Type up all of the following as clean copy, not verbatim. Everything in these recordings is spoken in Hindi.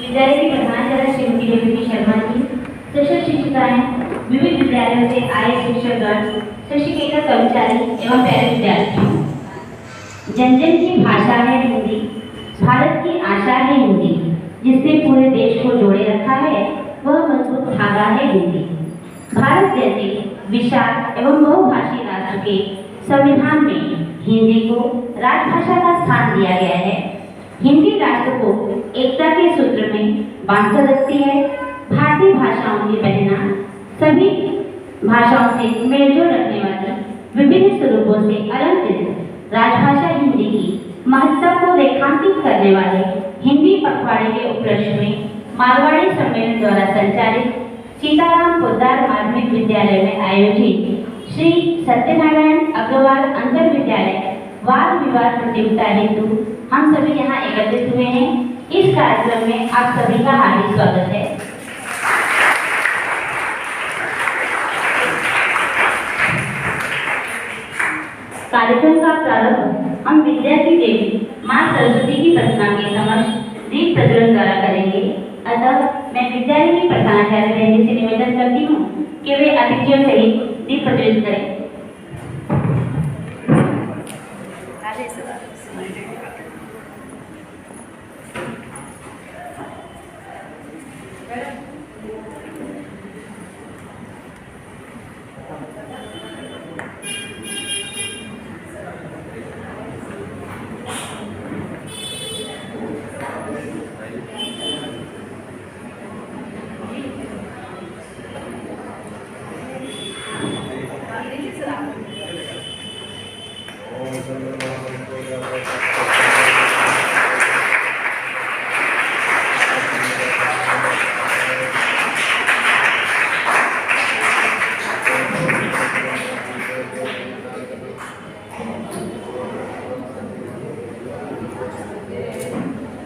विद्यालय की प्रधानाचार्य श्रीमती रेवती शर्मा जी, शिक्षक शिक्षिकाएं, विविध विद्यालयों से आए शिक्षकगण, शिक्षकेतर कर्मचारी एवं प्यारे विद्यार्थियों। जन जन की भाषा है हिंदी, भारत की आशा है हिंदी, जिसने पूरे देश को जोड़े रखा है वह मजबूत धागा है हिंदी। भारत जैसे विशाल एवं बहुभाषी राष्ट्र के संविधान में हिंदी को राजभाषा का स्थान दिया गया है। हिंदी राष्ट्र को एकता के सूत्र में बांधकर रखती है। भारतीय भाषाओं की पहचान सभी भाषाओं से मेलजोल रखने वाली विभिन्न स्वरूपों से अलंकृत राजभाषा हिंदी की महत्ता को रेखांकित करने वाले हिंदी पखवाड़े के उपलक्ष्य में मारवाड़ी सम्मेलन द्वारा संचालित सीताराम पोद्दार माध्यमिक विद्यालय में आयोजित श्री सत्यनारायण अग्रवाल अंतर विद्यालय वाद विवाद प्रतियोगिता हेतु हम सभी यहाँ एकत्रित हुए हैं। इस कार्यक्रम में आप सभी का हार्दिक स्वागत है। कार्यक्रम का प्रारंभ हम विद्या की देवी माँ सरस्वती की प्रतिमा के समक्ष दीप प्रज्वलन द्वारा करेंगे। अतः मैं विद्यालय की प्रधानाचार्य बहन से निवेदन करती हूँ कि वे अतिथियों सहित दीप प्रज्वलित करें।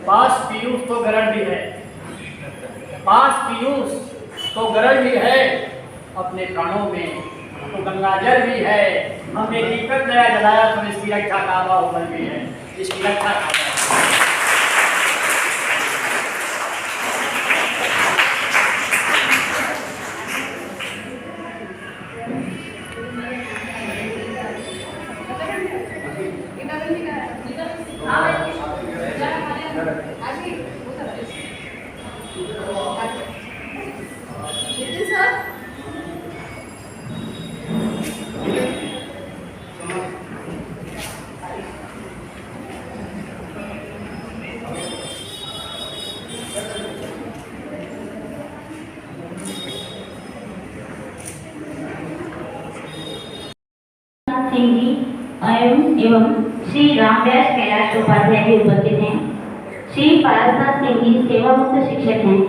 पास पीयूष तो गरज भी है, पास पीयूष तो गरज भी है, अपने प्राणों में तो गंगाजल भी है। हमने दीपक नया जलाया तो इसकी रक्षा का बाहुबल भी है, इसकी रक्षा का सिंह जी एवं श्री रामव्यास कैलाश उपाध्याय जी उपस्थित हैं। श्री पारसनाथ सिंह जी सेवा मुक्त शिक्षक हैं।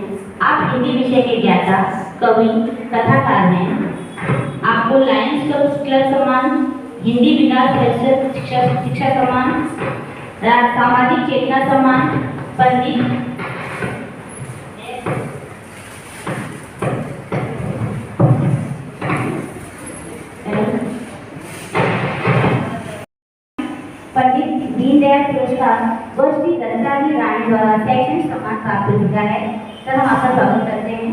आप हिंदी विषय के ज्ञाता, कवि, कथाकार हैं। आपको लायंस क्लब सम्मान, हिंदी विकास परिषद शिक्षा सम्मान, सामाजिक चेतना सम्मान, पंडित दीनदयाल पुरस्कार व श्री दत्ताजी रानी द्वारा शैक्षणिक सम्मान प्राप्त हो चुका है। सर हम आपका स्वागत करते हैं।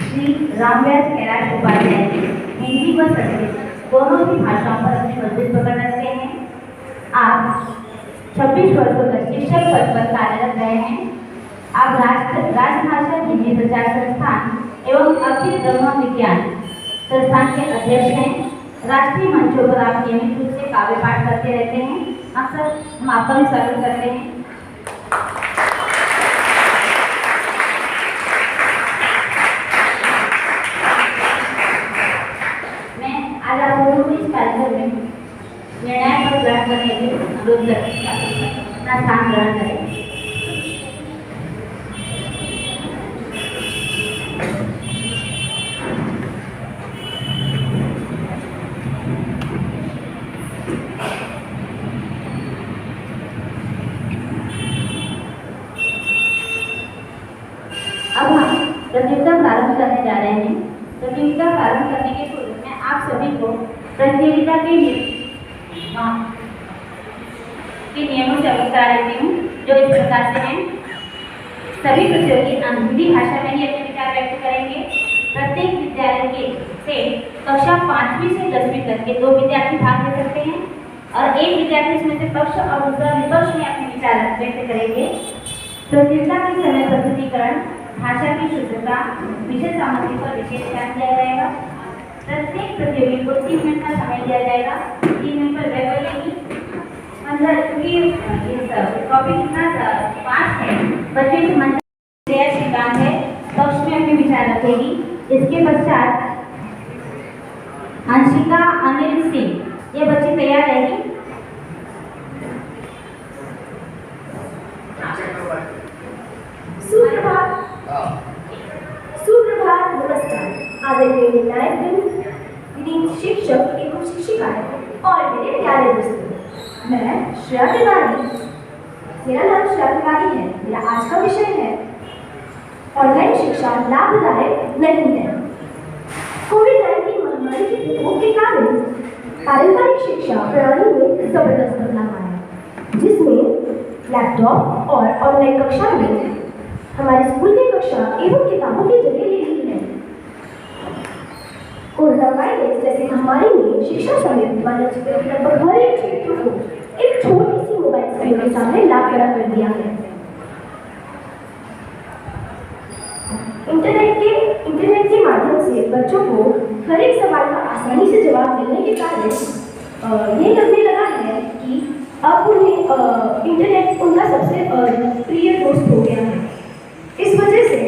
श्री रामव्यास कैलाश उपाध्याय हिंदी व संस्कृत दोनों ही भाषाओं पर अपनी मजबूत पकड़ रखते हैं। आप 26 वर्षों तक शिक्षक पद पर कार्यरत रहे हैं। आप राजभाषा हिंदी प्रचार संस्थान एवं अखिल ब्रह्म विज्ञान संस्थान के अध्यक्ष हैं। राष्ट्रीय मंचों पर आप नियमित रूप से काव्य पाठ करते रहते हैं। अक्सर हम आपका भी स्वागत करते हैं। मैं आज आप लोगों को इस कार्यक्रम में निर्णय पर ग्रहण करने के लिए अनुरोध करती हूं। अपना स्थान ग्रहण करें। अब हम प्रतियोगिता करने के पूर्व मैं आप सभी को प्रतियोगिता के नियमों से अवगत करा देती हूँ, जो इस प्रकार से हैं। सभी प्रतियोगी हिंदी भाषा में ही अपने विचार व्यक्त करेंगे। प्रत्येक विद्यालय से कक्षा 5वीं से 10वीं तक के 2 विद्यार्थी भाग ले सकते हैं और एक विद्यार्थी इसमें से पक्ष और दूसरा विपक्ष में अपने विचार व्यक्त करेंगे। प्रतियोगिता के समय प्रस्तुतिकरण, भाषा की शुद्धता, विषय सामग्री पर विशेष ध्यान दिया जाएगा। प्रत्येक प्रतियोगी को 3 मिनट का समय दिया जाएगा। 3 मिनट पर वह बोलेगी। टॉपिक इतना पास है, बच्चे से मंच श्रीकांत है, पक्ष में अपने विचार रखेगी। इसके पश्चात अंशिका अनिल सिंह, ये बच्ची तैयार रहेगी। सुप्रभात, नमस्कार। आदरणीय निर्णायक विनीत शिक्षक एवं शिक्षिकाएं और मेरे प्यारे दोस्तों, मैं श्रेया तिवारी, मेरा नाम श्रेया तिवारी है। मेरा आज का विषय है ऑनलाइन शिक्षा लाभदायक नहीं है। कोविड-19 महामारी के प्रकोप के कारण पारंपरिक शिक्षा प्रणाली में जबरदस्त बदलाव आया, जिसमें लैपटॉप और ऑनलाइन कक्षा में हमारे स्कूल की कक्षा एवं किताबों की जगह ले ली है। कोरोना वायरस जैसे महामारी ने शिक्षा समेत मानव जीवन के लगभग हर एक क्षेत्र को एक छोटी सी मोबाइल स्क्रीन के सामने ला खड़ा कर दिया है। इंटरनेट के माध्यम से बच्चों को हर एक सवाल का आसानी से जवाब मिलने के कारण ये लगने लगा है कि अब उन्हें इंटरनेट उनका सबसे प्रिय दोस्त हो गया है। इस वजह से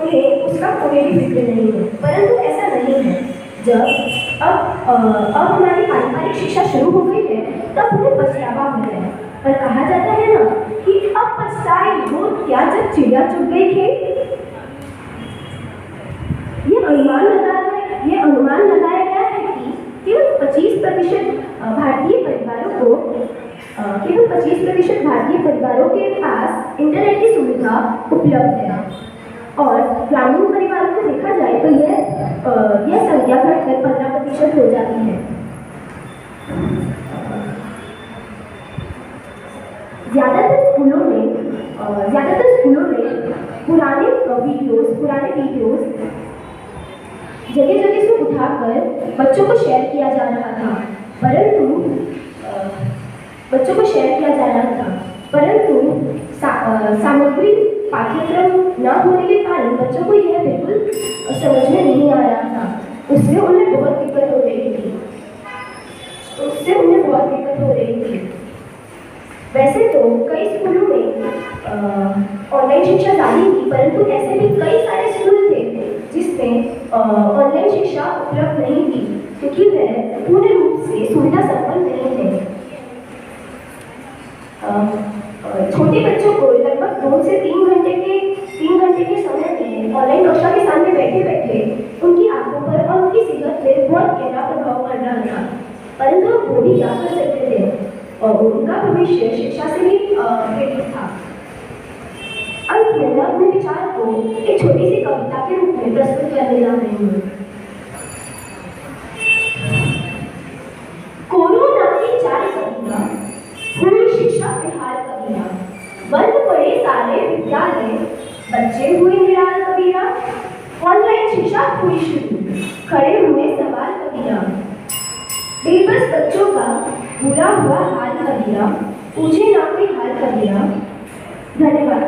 उन्हें उसका कोई भी फिक्र नहीं है, परंतु ऐसा नहीं है। जब अब हमारी पारंपरिक शिक्षा शुरू हो गई है, तब उन्हें पछतावा हो रहा है। पर कहा जाता है ना कि अब पछताए वो क्या जब चिड़िया चुग गई थी। ये अनुमान लगाया गया है कि केवल 25% भारतीय परिवारों के पास इंटरनेट की सुविधा उपलब्ध है और ग्रामीण परिवारों को देखा जाए तो यह संख्या घटकर 15% हो जाती है। ज्यादातर स्कूलों में पुराने वीडियोस जगह से उठाकर बच्चों को शेयर किया जा रहा था, परंतु सामग्री पाठ्यक्रम न होने के कारण बच्चों को यह बिल्कुल समझ में नहीं आ रहा था। उससे उन्हें बहुत दिक्कत हो रही थी। वैसे तो कई स्कूलों में ऑनलाइन शिक्षा जारी थी, परंतु ऐसे भी कई सारे स्कूल थे जिसमें ऑनलाइन शिक्षा उपलब्ध नहीं थी, क्योंकि वह पूर्ण रूप से सुविधा संपन्न नहीं थे। छोटे बच्चों को लगभग 2 से 3 घंटे के समय में ऑनलाइन कक्षा के सामने बैठे उनकी आंखों पर और उनकी सेहत पर बहुत गहरा प्रभाव पड़ रहा था, परंतु वो भी क्या कर सकते थे और उनका भविष्य शिक्षा से भी प्रेरित था। अब मैं अपने विचार को एक छोटी सी कविता के रूप में प्रस्तुत करने जा रही हूँ। कोरोना की 4 कविता, हुई शिक्षा बेहाल कबीरा, बंद पड़े सारे विद्यालय, बच्चे हुए निराल कबीरा, ऑनलाइन शिक्षा हुई शुरू, खड़े हुए सवाल कबीरा, बेबस बच्चों का बुरा हुआ हाल कबीरा, पूछे ना कोई हाल कबीरा। धन्यवाद।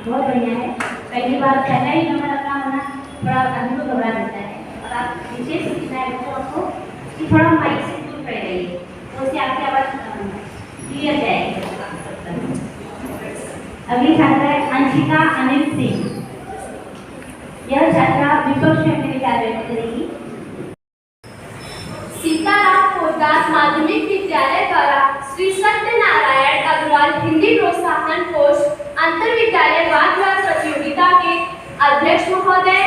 बहुत बढ़िया है। पहली बार पहला ही नंबर अपना होना थोड़ा आदमी को घबरा देता है, और आप विशेष सूचना है बच्चों आपको कि थोड़ा माइक से दूर रह रही है, तो उससे आपकी आवाज़ क्लियर जाएगी। अगली छात्रा है अंशिका अनिल सिंह। यह छात्रा विपक्ष में अपने विचार व्यक्त करेगी। सीताराम पोदास माध्यमिक विद्यालय द्वारा श्री सत्यनारायण अग्रवाल हिंदी प्रोत्साहन कोष अंतर विद्यालय वाद विवाद प्रतियोगिता के अध्यक्ष महोदय,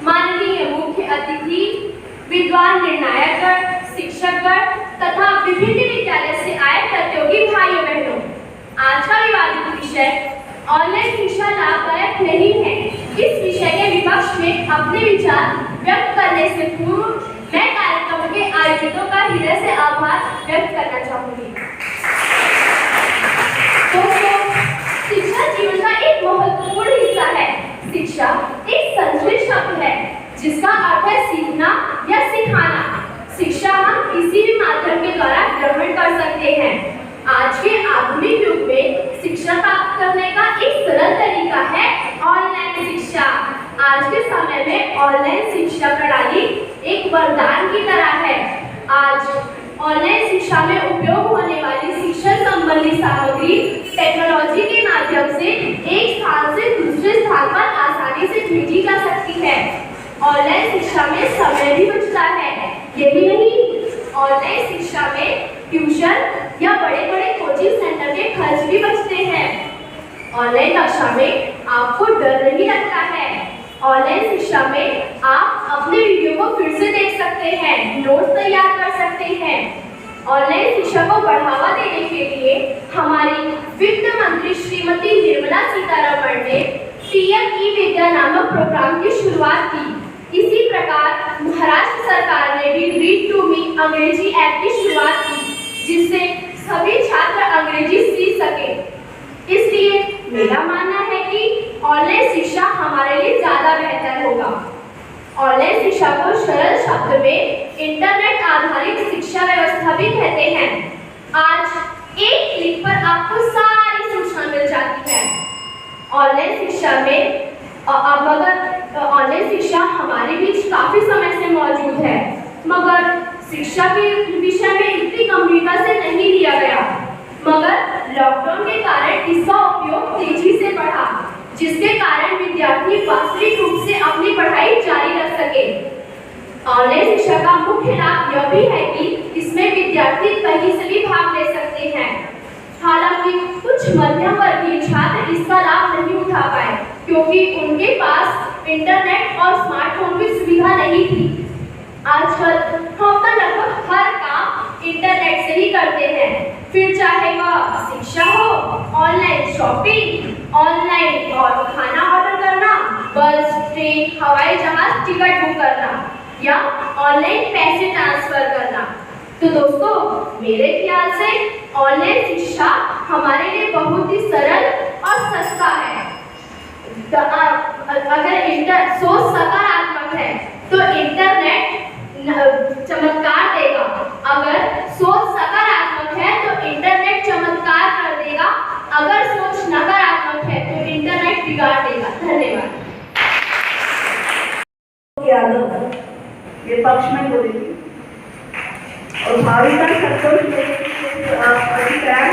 माननीय मुख्य अतिथि, विद्वान निर्णायकगण, शिक्षकगण तथा विभिन्न विद्यालय से आए प्रतियोगी भाइयों बहनों, आज का विवादित विषय ऑनलाइन शिक्षा लाभदायक नहीं है। इस विषय के विपक्ष में अपने विचार व्यक्त करने से पूर्व मैं कार्यक्रम के आयोजकों का हृदय से आभार व्यक्त करना चाहूंगी। दोस्तों, शिक्षा जीवन का एक महत्वपूर्ण हिस्सा है। शिक्षा एक संस्कृत शब्द है जिसका अर्थ है सीखना या सिखाना। शिक्षा हम किसी भी माध्यम के द्वारा ग्रहण कर सकते हैं। आज के आधुनिक युग में शिक्षा प्राप्त करने का एक सरल तरीका है ऑनलाइन शिक्षा। आज के समय में ऑनलाइन शिक्षा प्रणाली एक वरदान की तरह है। आज ऑनलाइन शिक्षा में उपयोग होने वाली शिक्षण संबंधी सामग्री टेक्नोलॉजी के माध्यम से एक स्थान से दूसरे स्थान पर आसानी से भेजी जा सकती है। ऑनलाइन शिक्षा में समय भी बचता है। यही नहीं, ऑनलाइन शिक्षा में ट्यूशन या बड़े-बड़े कोचिंग सेंटर के खर्च भी बचते हैं। ऑनलाइन कक्षा में आपको डर नहीं लगता है। ऑनलाइन शिक्षा में आप अपने वीडियो को फिर से देख सकते हैं, नोट्स तैयार कर सकते हैं। ऑनलाइन शिक्षा को बढ़ावा देने के लिए हमारी वित्त मंत्री श्रीमती निर्मला सीतारमण ने पीएम ई विद्या नामक प्रोग्राम की शुरुआत की। इसी प्रकार महाराष्ट्र सरकार ने भी रीड टू मी अंग्रेजी ऐप की शुरुआत की, जिससे सभी छात्र अंग्रेजी सीख सके। इसलिए मेरा मानना है कि ऑनलाइन शिक्षा हमारे लिए ज्यादा बेहतर होगा। ऑनलाइन शिक्षा को सरल शब्द में इंटरनेट आधारित शिक्षा व्यवस्था भी कहते हैं। आज एक क्लिक पर आपको सारी सूचना मिल जाती है। ऑनलाइन शिक्षा में अब अगर ऑनलाइन शिक्षा हमारे बीच काफी समय से मौजूद है, मगर शिक्षा के विषय में इतनी गंभीरता से नहीं लिया गया। मगर लॉकडाउन के कारण इसका उपयोग तेजी से बढ़ा, जिसके कारण विद्यार्थी वास्तविक रूप से अपनी पढ़ाई जारी रख सके। ऑनलाइन शिक्षा का मुख्य लाभ यह भी है कि इसमें विद्यार्थी कहीं से भी भाग ले सकते हैं। हालांकि कुछ मध्यम वर्गीय छात्र इसका लाभ नहीं उठा पाए, क्योंकि उनके पास इंटरनेट और स्मार्टफोन की सुविधा नहीं थी। आजकल हम अपना लगभग हर काम इंटरनेट से ही करते हैं, फिर चाहे वह शिक्षा हो, ऑनलाइन शॉपिंग, ऑनलाइन और खाना ऑर्डर करना, बस, ट्रेन, हवाई जहाज टिकट बुक करना या ऑनलाइन पैसे ट्रांसफर करना। तो दोस्तों, मेरे ख्याल से ऑनलाइन शिक्षा हमारे लिए बहुत ही सरल और सस्ता है। अगर सोच सकारात्मक है तो इंटरनेट चमत्कार देगा। अगर सोच सकारात्मक है तो इंटरनेट चमत्कार कर देगा। अगर सोच नकारात्मक है तो इंटरनेट बिगाड़ देगा। धन्यवाद। ये पक्ष में बोली थी और भाविका संतोष अभिप्राय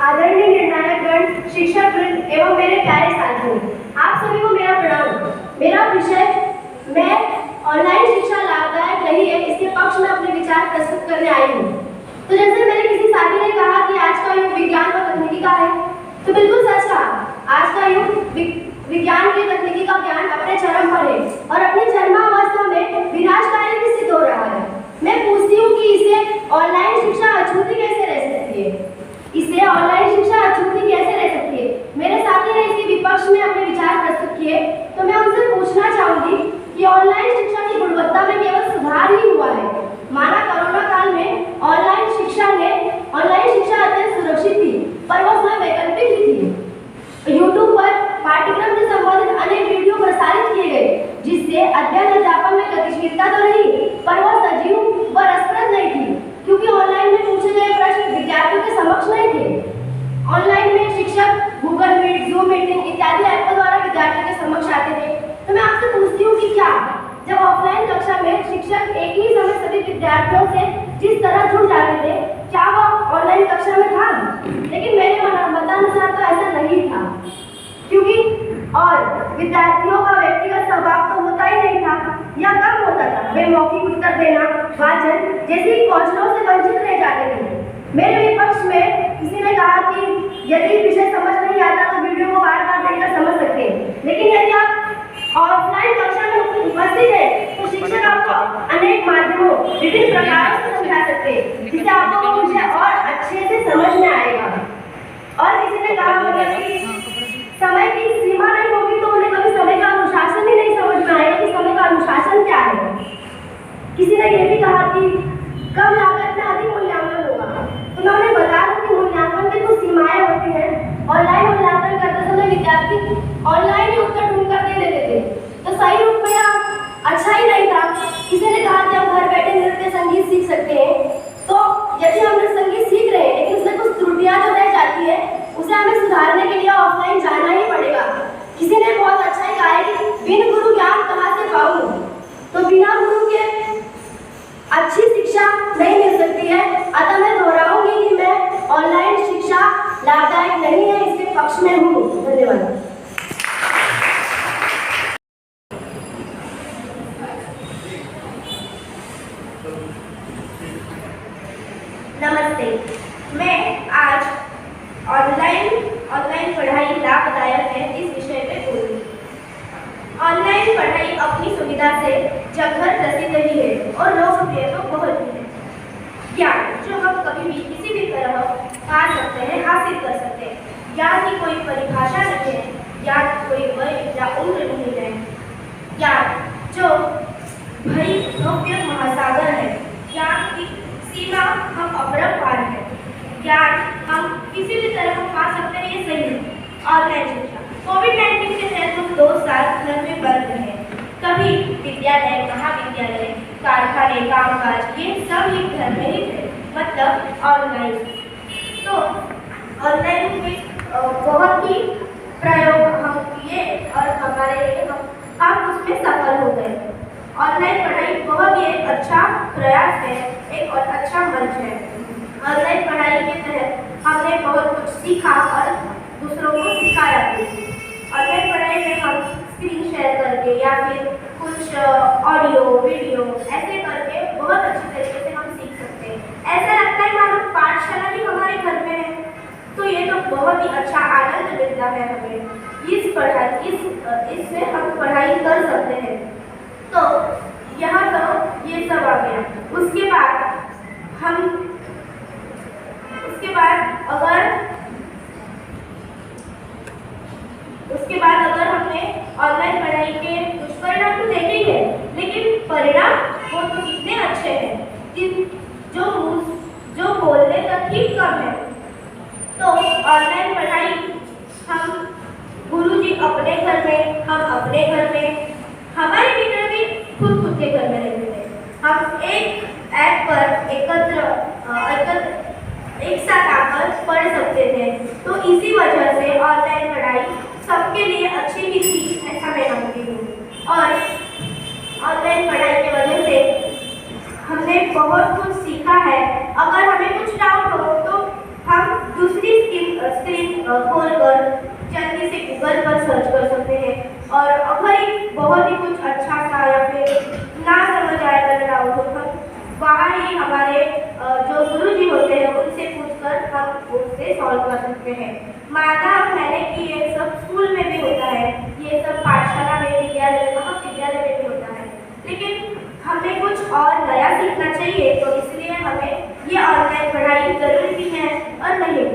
आदरणीय निर्णायकगण, शिक्षकवृंद एवं मेरे प्यारे साथियों, आप सभी को मेरा प्रणाम। मेरा विषय मैं ऑनलाइन शिक्षा लाभदायक रही है इसके पक्ष में अपने विचार प्रस्तुत करने आई हूँ। तो जैसे मेरे किसी साथी ने कहा कि आज का युग विज्ञान और तकनीकी का है, तो बिल्कुल सच कहा। आज का युग विज्ञान की तकनीकी का ज्ञान अपने चरम पर है और अपनी चरमावस्था में विनाशकारी भी सिद्ध हो रहा है। मैं पूछती हूँ कि इसे ऑनलाइन शिक्षा अछूती कैसे रह सकती है? इसे ऑनलाइन शिक्षा अछूती कैसे रह सकती है? मेरे साथी ने इसके विपक्ष में अपने विचार प्रस्तुत किए, तो मैं उनसे पूछना चाहूंगी कि ऑनलाइन शिक्षा की गुणवत्ता में केवल सुधार ही हुआ है। माना कोरोना काल में ऑनलाइन शिक्षा अत्यंत सुरक्षित थी, पर वह स्वयं वैकल्पिक ही थी। यूट्यूब पर पाठ्यक्रम से संबंधित अनेक वीडियो प्रसारित किए गए, जिससे अध्ययन अध्यापन में गतिशीलता तो रही, पर वह सजीव व रसप्रद नहीं थी, क्योंकि ऑनलाइन में पूछे गए प्रश्न विद्यार्थियों के समक्ष नहीं थे। ऑनलाइन में शिक्षक गूगल मीट, जूम मीटिंग इत्यादि ऐपों द्वारा विद्यार्थियों के समक्ष आते थे। तो मैं आपसे पूछती हूँ कि क्या जब ऑफलाइन कक्षा में शिक्षक एक ही समय सभी विद्यार्थियों से जिस तरह जुड़ जाते थे, क्या वह ऑनलाइन कक्षा में था? लेकिन मेरे मतानुसार तो ऐसा नहीं था, क्योंकि और विद्यार्थियों का व्यक्तिगत स्वभाव तो होता ही नहीं था या कम होता था। वे मौखिक उत्तर देना, वाचन जैसी कौशलों से वंचित रह जाते थे। मेरे विपक्ष में किसी ने कहा कि यदि विषय समझ नहीं आता तो वीडियो को बार बार देखकर समझ सकते हैं, लेकिन यदि आप ऑफलाइन कक्षा में उपस्थित है तो तो शिक्षक आपको अनेक माध्यमों विभिन्न प्रकारों से समझा सकते हैं, जिससे आपको वो विषय और अच्छे से समझ में आएगा। और किसी ने कहा होगा कि समय की सीमा नहीं होगी तो उन्हें कभी समय का अनुशासन ही नहीं समझ में आएगा कि समय का अनुशासन क्या है। किसी ने यह भी कहा कि कम लागत में अधिक मूल्यांकन होगा, तो मैं उन्हें बता दूं कि मूल्यांकन की कुछ सीमाएं होती हैं। ऑनलाइन मूल्यांकन करते समय विद्यार्थी ऑनलाइन ही उत्तर ढूंढकर दे देते थे, तो सही रूप में अच्छा ही नहीं था। किसी ने कहा कि आप घर बैठे नृत्य संगीत सीख सकते हैं, तो यदि हम संगीत सीख रहे हैं लेकिन उसमें कुछ त्रुटियां जो रह जाती है उसे हमें सुधारने के लिए ऑफलाइन जाना ही पड़ेगा। किसी ने बहुत अच्छा ही कहा है कि बिन गुरु ज्ञान कहाँ से पाऊं, तो बिना गुरु के अच्छी शिक्षा नहीं मिल सकती है। अतः मैं दोहराऊंगी कि मैं ऑनलाइन शिक्षा लाभदायक नहीं है, इसके पक्ष में हूँ। धन्यवाद। नमस्ते, मैं आज ऑनलाइन पढ़ाई लाभदायक है इस विषय पे बोलूँगी। ऑनलाइन पढ़ाई अपनी सुविधा से जगभर प्रसिद्ध ही है और लोकप्रिय तो बहुत ही है। ज्ञान जो हम कभी भी किसी भी तरह पा सकते हैं, हासिल कर सकते हैं। ज्ञान की कोई परिभाषा नहीं है, ज्ञान कोई वय या उम्र नहीं है। ज्ञान जो भरी भव्य महासागर है, ज्ञान की सीमा हम अपरंपार है। ज्ञान हम किसी भी तरह पा सकते हैं, ये सही है। ऑनलाइन शिक्षा कोविड-19 के तहत हम 2 साल घर में बंद रहे। कभी विद्यालय, महाविद्यालय, कारखाने, कामकाज ये सब ही घर में ही थे, मतलब ऑनलाइन। तो ऑनलाइन में बहुत ही प्रयोग हम किए और हमारे हम उसमें सफल हो गए। ऑनलाइन पढ़ाई बहुत ही एक अच्छा प्रयास है, एक और अच्छा मंच है। ऑनलाइन पढ़ाई के तहत हमने बहुत कुछ सीखा और दूसरों को सिखाया भी। ऑनलाइन पढ़ाई में हम स्क्रीन शेयर करके या फिर कुछ ऑडियो वीडियो ऐसे करके बहुत अच्छी तरीके से हम सीख सकते हैं। ऐसा लगता है मानो पाठशाला भी हमारे घर में है, तो ये तो बहुत ही अच्छा आनंद मिलता है हमें। इससे हम पढ़ाई कर सकते हैं। तो यहाँ तो ये सब आ गया। उसके बाद अगर हमने ऑनलाइन पढ़ाई के दुष्परिणाम तो देखे ही है, लेकिन परिणाम वो तो कितने अच्छे हैं कि जो बोलने तक ही कम है। तो ऑनलाइन पढ़ाई हम गुरुजी अपने घर में, हम अपने घर में, हमारे मित्र भी खुद के घर में रहते थे। हम एक ऐप पर एक साथ आकर पढ़ सकते थे। तो इसी वजह से ऑनलाइन पढ़ाई सबके लिए अच्छी भी थी, ऐसा मैं मानती हूँ। और ऑनलाइन पढ़ाई की वजह से हमने बहुत कुछ सीखा है। अगर हमें कुछ डाउट हो तो हम दूसरी स्क्रीन खोलकर जल्दी से गूगल पर सर्च कर सकते हैं। और अगर बहुत ही कुछ अच्छा सा या फिर ना समझ आएगा डाउट हो, हम बाहर ही हमारे जो गुरुजी होते हैं उनसे पूछकर हम उससे सॉल्व कर सकते हैं। माना मैंने कि ये सब स्कूल में भी होता है, ये सब पाठशाला में, विद्यालय, महाविद्यालय में भी होता है, लेकिन हमें कुछ और नया सीखना चाहिए, तो इसलिए हमें ये ऑनलाइन पढ़ाई जरूरी भी है और नहीं।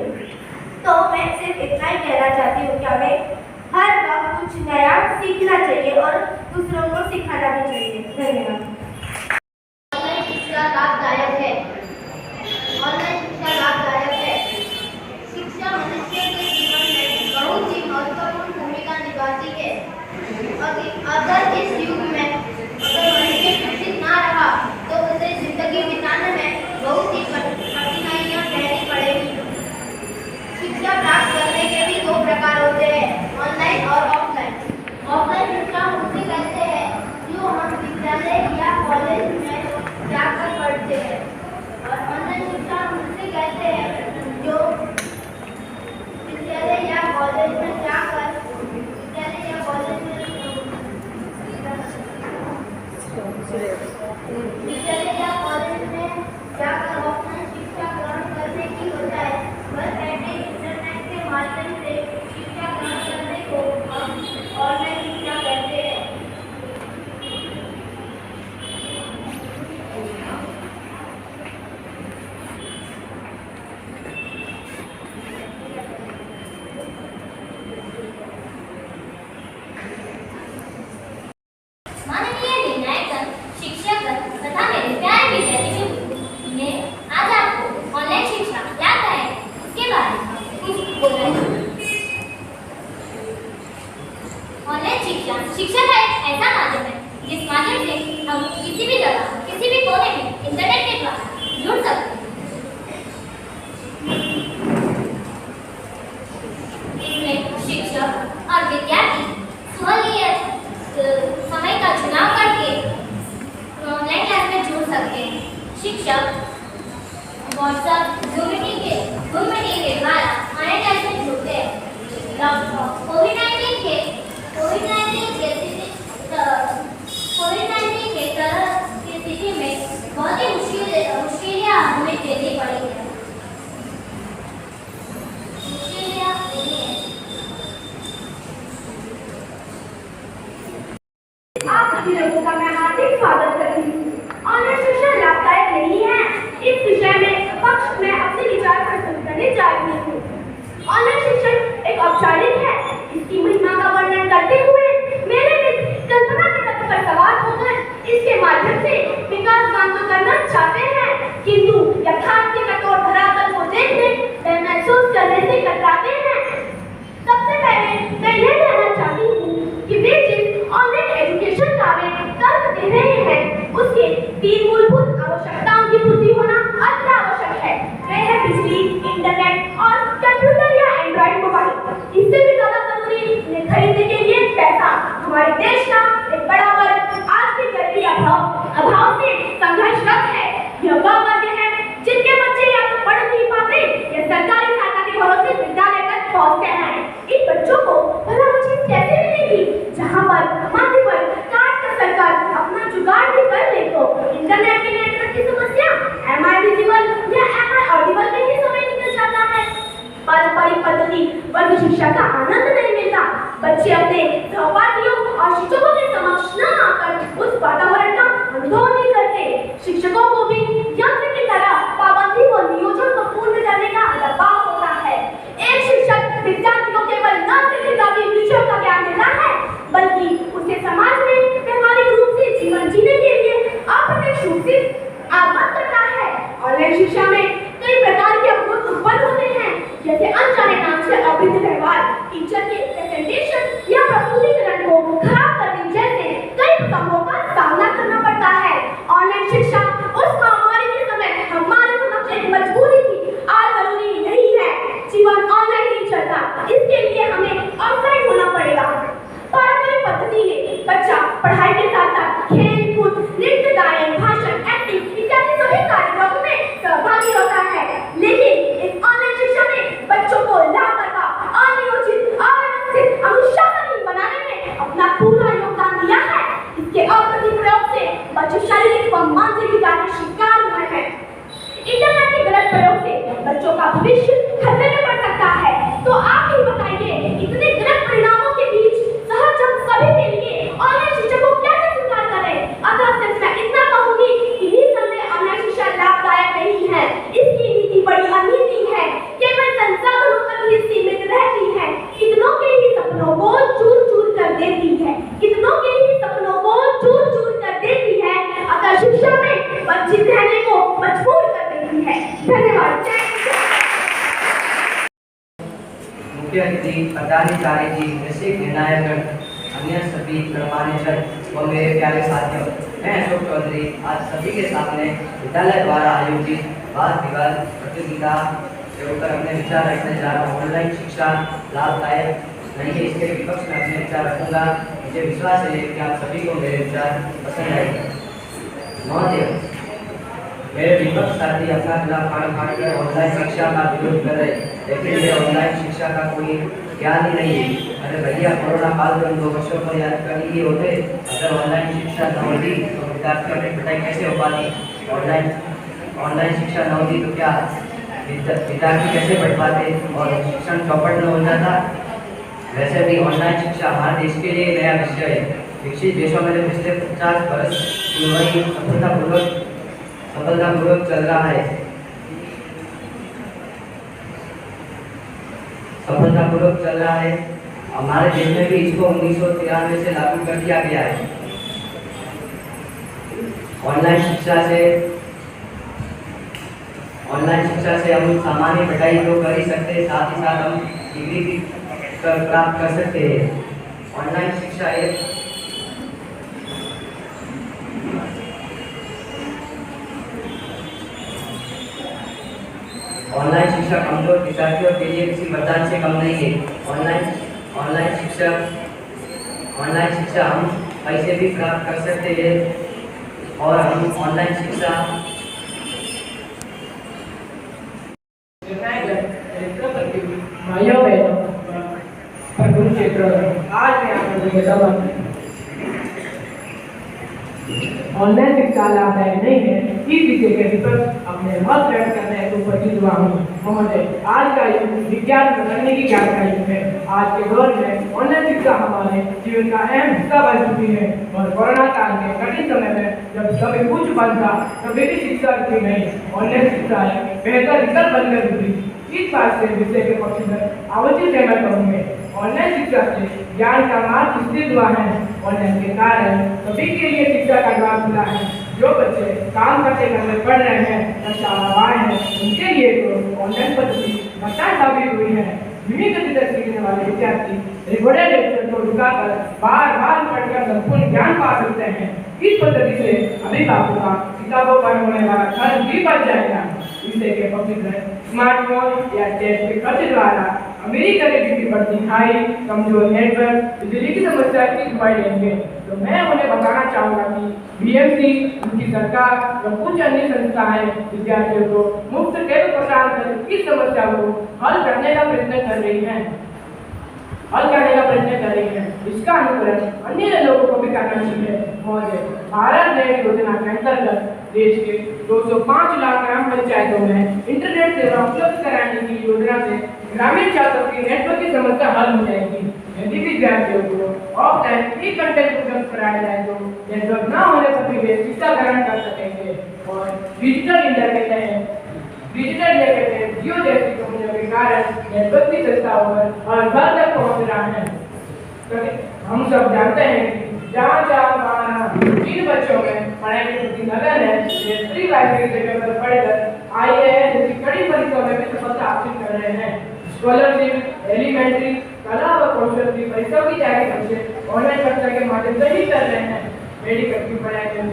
तो मैं सिर्फ इतना ही कहना चाहती हूँ कि हमें हर वक्त कुछ नया सीखना चाहिए और दूसरों को सिखाना भी चाहिए। धन्यवाद। ऑनलाइन शिक्षा लाभदायक है। ऑनलाइन शिक्षा लाभदायक है। शिक्षा मनुष्य के जीवन में बहुत ही महत्वपूर्ण भूमिका निभाती है। अगर इस युग में अगर मनुष्य शिक्षित ना रहा तो उसे जिंदगी बिताने में बहुत ही कठिनाइयाँ सहनी पड़ेगी। बोल रहे हैं। ऑनलाइन शिक्षा का एक ऐसा माध्यम है जिस माध्यम से हम किसी भी जगह किसी भी कोने में इंटरनेट के द्वारा जुड़ सकते हैं। इसमें शिक्षक और विद्यार्थी स्वनियत समय का चुनाव करके ऑनलाइन क्लास में जुड़ सकते हैं। शिक्षक व्हाट्सएप जूम मीटिंग के द्वारा ऑनलाइन क्लास में जुड़ते हैं। कोविड-19 के तरह की स्थिति में बहुत ही मुश्किलें हमें झेलनी पड़ी है। आप सभी लोगों का मैं हार्दिक स्वागत करती हूँ। ऑनलाइन शिक्षा लाभदायक नहीं है, इस विषय में पक्ष में अपने विचार प्रस्तुत करने जा रही हूँ। ऑनलाइन शिक्षण एक औपचारिक है। इसकी महिमा का वर्णन करते हुए मेरे मित्र कल्पना के तत्व पर सवार होकर इसके माध्यम से विकास गान तो करना चाहते हैं, किंतु यथार्थ के कठोर धरातल को देखने व महसूस करने से कतराते हैं। सबसे पहले मैं यह कहना चाहती हूँ कि वे जिस ऑनलाइन एजुकेशन का वे तर्क दे रहे हैं उसके 3 मूलभूत आवश्यकताओं की पूर्ति होना अति आवश्यक है। वे है बिजली, इंटरनेट और कंप्यूटर या एंड्रॉइड मोबाइल। इससे भी ज्यादा जरूरी इन्हें खरीदने के लिए पैसा। हमारे देश का एक बड़ा वर्ग आज भी गरीबी अभाव से संघर्षरत है। यह वह वर्ग है जिनके बच्चे या तो पढ़ नहीं पाते या सरकारी सहायता के भरोसे विद्यालय तक पहुंचते हैं। इन बच्चों को भला वो चीज कैसे मिलेगी जहाँ पर मध्य वर्ग काट कर सरकार अपना जुगाड़ भी कर ले तो इंटरनेट के नेटवर्क की समस्या MI विजिबल या MI ऑडिबल में ही समय निकल जाता है। पारंपरिक पद्धति वर्ग शिक्षा का आनंद नहीं मिलता। बच्चे अपने सहपाठियों और शिक्षकों के समक्ष न आकर उस वातावरण का अनुभव नहीं करते। शिक्षकों को भी यंत्र की तरह पाबंदी व नियोजन को पूर्ण करने का दबाव होता है। एक शिक्षक विद्यार्थी को केवल न सिर्फ किताबी विषयों का ज्ञान देता है बल्कि उसे समाज में व्यवहारिक रूप से जीवन जीने के लिए अप्रत्यक्ष रूप से आगत करता है। ऑनलाइन शिक्षा में कई प्रकार के अवरोध उत्पन्न होते हैं, जैसे अनजाने नाम से अवैध व्यवहार, टीचर के प्रेजेंटेशन या प्रस्तुतिकरण को खराब करने जैसे कई प्रसंगों का सामना करना पड़ता है। ऑनलाइन शिक्षा उस महामारी के समय हमारे समक्ष एक मजबूरी थी, आज जरूरी नहीं है। जीवन ऑनलाइन नहीं चलता, इसके लिए हमें ऑफलाइन होना पड़ेगा। पारंपरिक पद्धति में बच्चा पढ़ाई के साथ साथ खेल कूद, नृत्य, गायन, भाषण, एक्टिंग इत्यादि सभी कार्यक्रमों में सहभागी होता है। लेकिन इस ऑनलाइन शिक्षा में बच्चों को लापरवाह, अनियोजित, अव्यवस्थित, अनुशासनहीन बनाने में अपना पूरा योगदान दिया है। इसके अप्रतिम प्रयोग से बच्चे शारीरिक व मानसिक विकार के शिकार हुए हैं। इंटरनेट के गलत प्रयोग से बच्चों का भविष्य खतरे में पड़ सकता है। तो आप ही बताइए, इतने गलत परिणामों के बीच सहज हम सभी के लिए ऑनलाइन शिक्षा को कैसे स्वीकार करें? अतः सिर्फ मैं इतना कहूंगी कि निसंदेह ऑनलाइन शिक्षा लाभदायक नहीं है। इसकी नीति बड़ी अनीति है, केवल संसाधनों तक ही सीमित रहती है, कितनों के ही सपनों को चूर-चूर कर देती है, कितनों के ही सपनों को चूर-चूर कर देती है। अतः शिक्षा में वंचित रहने को मजबूर कर देती है। धन्यवाद। मुख्य अतिथि पदाधिकारी जी, कृषि निर्णायकगण, अन्य सभी गणमान्यजन व मेरे प्यारे साथियों, मैं अशोक चौधरी आज सभी के सामने विद्यालय द्वारा आयोजित वाद विवाद प्रतियोगिता के ऊपर अपने विचार रखने जा रहा हूँ। ऑनलाइन शिक्षा लाभदायक नहीं है, इसके विपक्ष में अपने विचार रखूंगा। मुझे विश्वास है कि आप सभी को मेरे विचार पसंद आएंगे। महोदय, मेरे विपक्ष साथी अपना गला फाड़ कर ऑनलाइन शिक्षा का विरोध कर रहे, लेकिन ये ऑनलाइन शिक्षा का कोई ज्ञान ही नहीं है। अरे भैया, कोरोना काल में 2 वर्षों पर याद कर लिए होते, अगर ऑनलाइन शिक्षा न होती तो विद्यार्थियों की पढ़ाई कैसे हो पाती? ऑनलाइन शिक्षा न होती तो क्या विद्यार्थी कैसे पढ़ पाते और शिक्षण चौपट न हो जाता? वैसे भी ऑनलाइन शिक्षा हमारे देश के लिए नया विषय है। विकसित देशों में पिछले 50 वर्ष वही सफलतापूर्वक चल रहा है। हमारे देश में भी इसको 1993 से लागू कर दिया गया है। ऑनलाइन शिक्षा से ऑनलाइन शिक्षा से हम सामान्य पढ़ाई तो कर ही सकते हैं, साथ ही साथ हम डिग्री भी प्राप्त कर सकते हैं। ऑनलाइन शिक्षा एक ऑनलाइन शिक्षा कमजोर विद्यार्थियों के लिए किसी वरदान से कम नहीं है। ऑनलाइन शिक्षा हम पैसे भी प्राप्त कर सकते हैं और हम ऑनलाइन शिक्षा भाइयों बहनों प्रभु क्षेत्र आज मैं आपको बताऊंगा ऑनलाइन शिक्षा लाभदायक नहीं है। इस विषय के विपक्ष अपने मत व्यक्त करने हेतु उपस्थित हुआ हूँ। महोदय, आज का युग विज्ञान तकनीकी ज्ञान का युग है। आज के दौर में ऑनलाइन शिक्षा हमारे जीवन का अहम हिस्सा बन चुकी है और कोरोना काल के कठिन समय में जब सभी कुछ बंद था तभी भी शिक्षा की नहीं, ऑनलाइन शिक्षा एक बेहतर विकल्प बनकर उभरी। इस बात से विषय के पक्ष में आवश्यक सहमत करूंगे। ऑनलाइन शिक्षा से ज्ञान का मार्ग विस्तृत हुआ है। ऑनलाइन के कारण सभी के लिए शिक्षा का द्वार खुला है। जो बच्चे काम करते करते पढ़ रहे हैं, कक्षा आए हैं, उनके लिए तो ऑनलाइन पद्धति वरदान साबित हुई है। विभिन्न गति से सीखने वाले विद्यार्थी रिकॉर्डेड लेक्चर को रुकाकर बार पढ़कर संपूर्ण ज्ञान पा सकते हैं। इस पद्धति से अभिभावकों का किताबों पर होने वाला खर्च भी बच जाएगा। विषय के पक्ष में स्मार्टफोन या टैब के खर्च द्वारा अमीरी गरीबी की बढ़ती खाई, कमजोर नेटवर्क, बिजली की समस्या की दवाई लेंगे। तो मैं उन्हें बताना चाहूँगा कि बीएमसी, उनकी सरकार व कुछ अन्य संस्थाएं विद्यार्थियों को मुफ्त टेब प्रदान कर इस समस्या को हल करने का प्रयत्न कर रही हैं। इसका अनुकरण अन्य लोगों को भी करना चाहिए। भारत नेट योजना के अंतर्गत देश के 205 लाख ग्राम पंचायतों में इंटरनेट सेवा उपलब्ध कराने की योजना से ग्रामीण छात्रों की नेटवर्क की समस्या हल हो जाएगी। यदि विद्यार्थियों को ऑफलाइन ई कंटेंट उपलब्ध कराया जाए तो नेटवर्क न होने पर भी वे शिक्षा ग्रहण कर सकेंगे। और डिजिटल इंडिया के तहत जियो जैसी कंपनियों के कारण नेटवर्क की सस्ता होकर और घर तक पहुंच रहा है। हम सब जानते हैं कि जहाँ जिन बच्चों में पढ़ाई के प्रति लगन है, वे फ्री वाईफाई जगह पर पढ़कर IAS जैसी कड़ी परीक्षाओं में भी सफलता हासिल कर रहे हैं। स्कॉलरशिप, एलिमेंट्री, कला व कौशल की परीक्षाओं की तैयारी बच्चे ऑनलाइन कक्षा के माध्यम से ही कर रहे हैं। मेडिकल की पढ़ाई में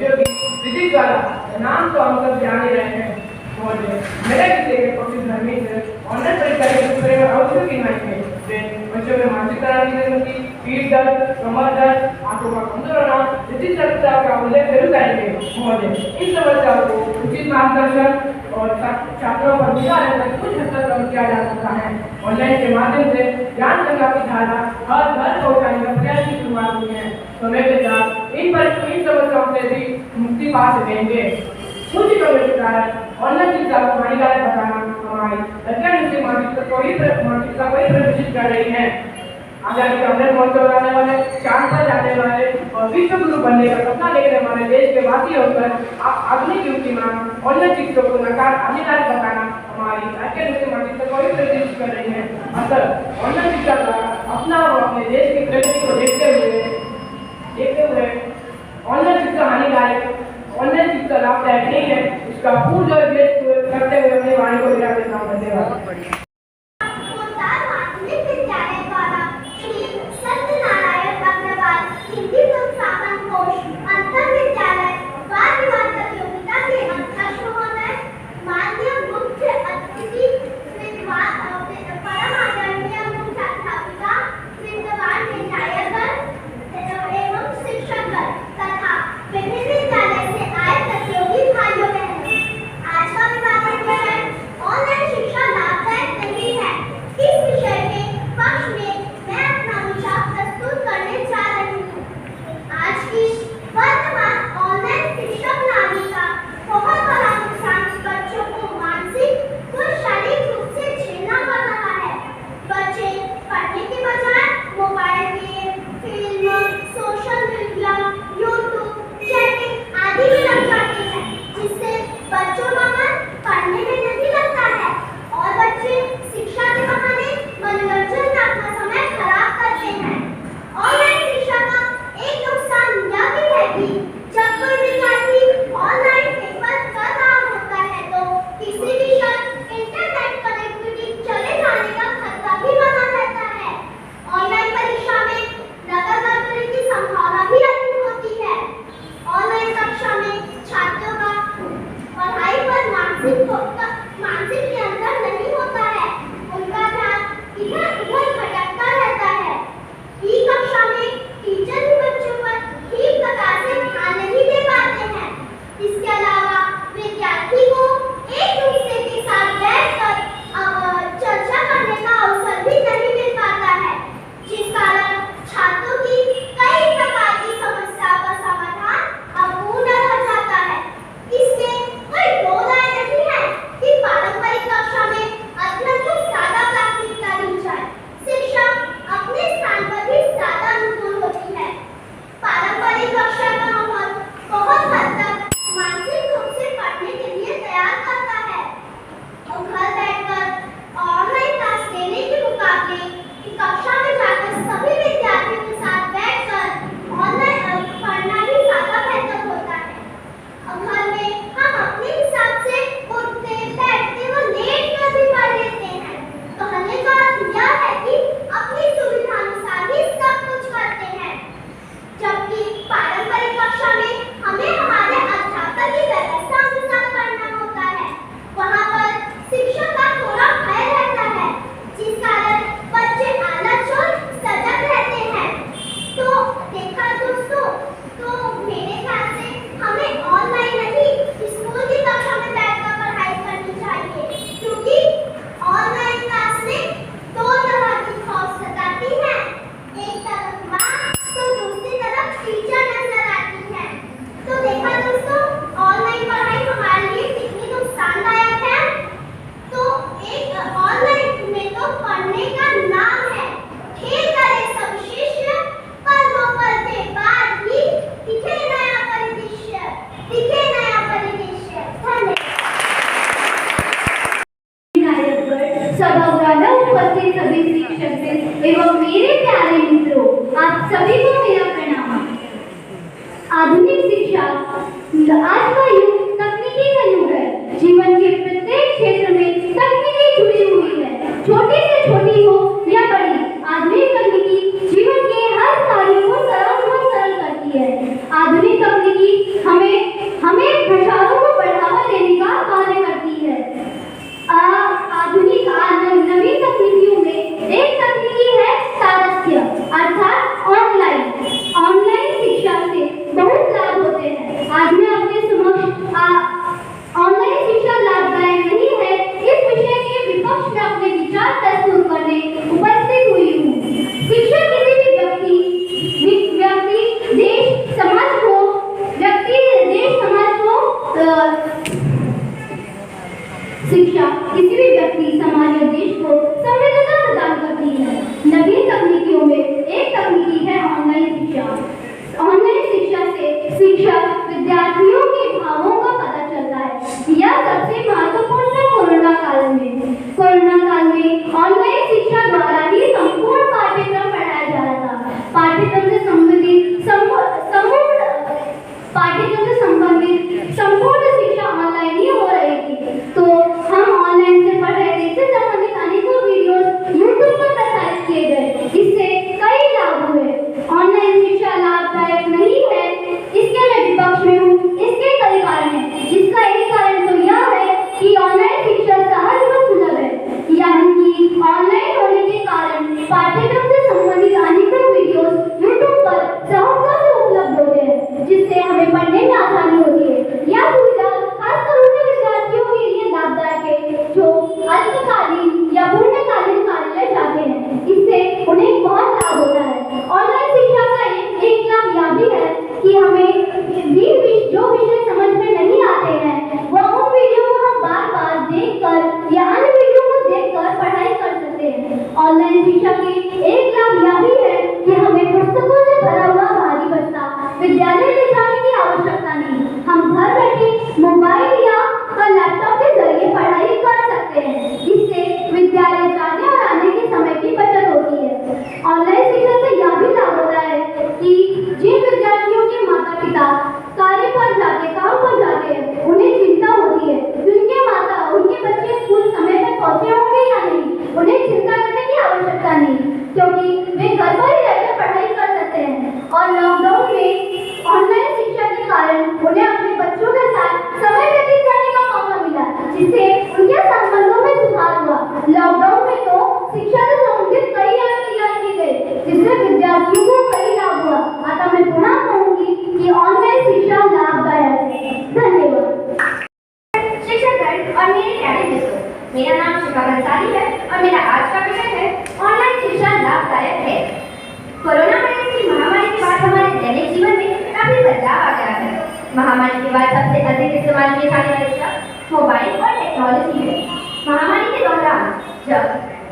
फिजिक्स वाला नाम तो हम सब जान ही रहे हैं। मेरे विषय के पक्ष धर्मी से ऑनलाइन परीक्षा के दूसरे में अवश्य की नहीं है। बच्चों में मानसिक तनाव की समस्या, पीठ दर्द, कमर दर्द, आंखों का कमजोर होना जैसी समस्याओं का उल्लेख जरूर करेंगे। इन समस्याओं को उचित मार्गदर्शन और छात्रों पर निगाह रखकर कुछ हद तक कम किया जा सकता है। ऑनलाइन के माध्यम से ज्ञान गंगा की धारा हर घर पहुँचाने का प्रयास की शुरुआत हुई है। समय के साथ इन समस्याओं से भी मुक्ति पा सकेंगे। कुछ लोगों के कारण ऑनलाइन शिक्षा को हानिकारक बताना हमारी मानसिकता को प्रदर्शित कर रही है। आजादी का अमृत महोत्सव लाने वाले, चांद पर जाने वाले और विश्व गुरु बनने का सपना देखने वाले देश के वासी होकर आधुनिक युग की मांग ऑनलाइन शिक्षा को हानिकारक बताना हमारी मानसिकता को प्रदर्शित कर रही है। अतः ऑनलाइन शिक्षा का अपना और अपने देश की प्रगति को देखते हुए ऑनलाइन शिक्षा हानिकारक, ऑनलाइन शिक्षा लाभदायक नहीं है, इसका पूर्ण करते हुए अपनी वाणी को विराम देता हूं। धन्यवाद। ऑनलाइन शिक्षा लाभदायक एवं मेरे प्यारे मित्रों, आप सभी को मेरा प्रणाम। आधुनिक शिक्षा आज का युग तकनीकी का युग है। जीवन के प्रत्येक क्षेत्र में तकनीकी जुड़ी हुई है, छोटी से छोटी हो या बड़ी। आधुनिक तकनीकी जीवन के हर कार्य को सरल करती है। आधुनिक तकनीकी हमें भाषाओं को बढ़ावा देने का कार्य करती है। आधुनिक नवीन तकनीकियों में एक तकनीकी है सारथ्य अर्थात ऑनलाइन शिक्षा से बहुत लाभ होते हैं। आज मैं अपने समक्ष ऑनलाइन शिक्षा लाभदायक नहीं है इस विषय के विपक्ष में अपने विचार प्रस्तुत करने उपस्थित हुई हूँ। शिक्षा किसी भी व्यक्ति देश समाज को शिक्षा किसी भी व्यक्ति समाज या देश को समृद्धता प्रदान करती है। नवीन तकनीकियों में एक तकनीकी है ऑनलाइन शिक्षा। ऑनलाइन शिक्षा से शिक्षक विद्यार्थियों के भावों का पता चलता है। यह सबसे महत्वपूर्ण है कोरोना काल में ऑनलाइन शिक्षा द्वारा ही संपूर्ण पाठ्यक्रम पढ़ाया जा रहा था। पाठ्यक्रम से संबंधित संपूर्ण शिक्षा ऑनलाइन ही हो रही थी। तो हम ऑनलाइन से पढ़ रहे थे। इससे संबंधित अनेकों वीडियोस यूट्यूब पर प्रसारित किए गए। इससे कई लाभ हुए। ऑनलाइन शिक्षा लाभदायक नहीं है इसके मैं विपक्ष में हूँ। इसके कई कारण हैं। इसका एक कारण तो यह है कि ऑनलाइन शिक्षा सहज व सुलभ है, यानी कि ऑनलाइन होने के कारण पाठ्यक्रम से संबंधित अनेकों वीडियोस यूट्यूब पर सहजता से उपलब्ध होते हैं, जिससे हमें पढ़ने में आसानी होती है। यह सुविधा खासकर उन विद्यार्थियों के लिए लाभदायक है जो अल्पकालीन या पूर्णकालीन कार्यालय जाते हैं। इससे उन्हें बहुत लाभ होता है। ऑनलाइन शिक्षा का एक लाभ यह भी है कि हमें जो विषय समझ में नहीं आते हैं वह उन वीडियो को हम बार-बार देखकर या अन्य वीडियो को देखकर पढ़ाई कर सकते हैं। ऑनलाइन शिक्षा के एक लाभ यह भी है कि हमें पुस्तकों से भरा हुआ भारी बस्ता विद्यालय ले जाने की आवश्यकता नहीं। हम घर बैठे मोबाइल या लैपटॉप के जरिए पढ़ाई कर सकते हैं। इससे विद्यालय जाने और आने के समय की बचत होती है। ऑनलाइन शिक्षा से यह भी लाभ होता है कि जिन विद्यार्थियों के माता पिता कार्य पर काम पर जाते हैं उन्हें चिंता होती है उनके बच्चे स्कूल समय पर पहुंचे होंगे या नहीं। उन्हें चिंता करने की आवश्यकता नहीं, क्योंकि वे घर पर ही रहकर पढ़ाई कर सकते हैं। और लॉकडाउन में ऑनलाइन शिक्षा के कारण उन्हें अपने बच्चों के साथ समय व्यतीत करने का मौका मिला, जिससे उनके संबंधों में सुधार हुआ। लॉकडाउन में तो शिक्षा से संबंधित कई ऐप तैयार की गई, जिससे विद्यार्थियों को कई लाभ हुआ। अतः मैं पुनः कहूंगी कि ऑनलाइन शिक्षा लाभदायक है। धन्यवाद। और मेरे प्यारे मित्रों, मेरा नाम शिखा बंसाली है और मेरा आज का विषय है ऑनलाइन शिक्षा लाभदायक है। कोरोना वायरस की महामारी के बाद हमारे दैनिक जीवन में काफी बदलाव आ गया है। महामारी के बाद सबसे अधिक इस्तेमाल किए जाने वाले शब्द मोबाइल और टेक्नोलॉजी है। महामारी के दौरान जब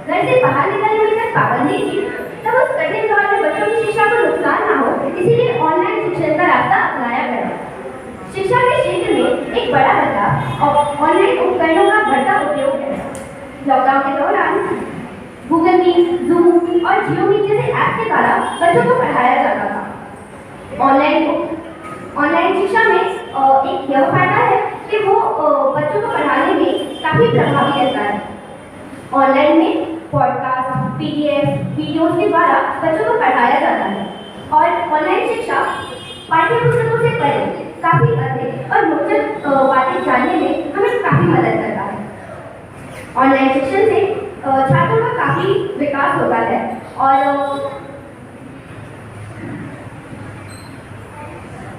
घर से बाहर निकलने पर पाबंदी थी, तब उस कठिन दौर में बच्चों की शिक्षा को नुकसान न हो, इसीलिए ऑनलाइन शिक्षण का रास्ता अपनाया गया। शिक्षा के क्षेत्र में एक बड़ा बदलाव और ऑनलाइन उपकरणों का बढ़ता उपयोग है। लॉकडाउन के दौरान गूगल मीट, जूम और जियो मीट जैसे ऐप के द्वारा बच्चों को पढ़ाया जाता था। ऑनलाइन शिक्षा में एक यह फायदा है कि वो बच्चों को पढ़ाने में काफी प्रभावी रहता है। ऑनलाइन में पॉडकास्ट, PDF, वीडियोस के द्वारा बच्चों को पढ़ाया जाता है और ऑनलाइन शिक्षा पाठ्य पुस्तकों से पढ़े काफी अधिक और रोचक बातें जानने में हमें काफी मदद करता है। ऑनलाइन शिक्षण से छात्रों का काफी विकास होता है और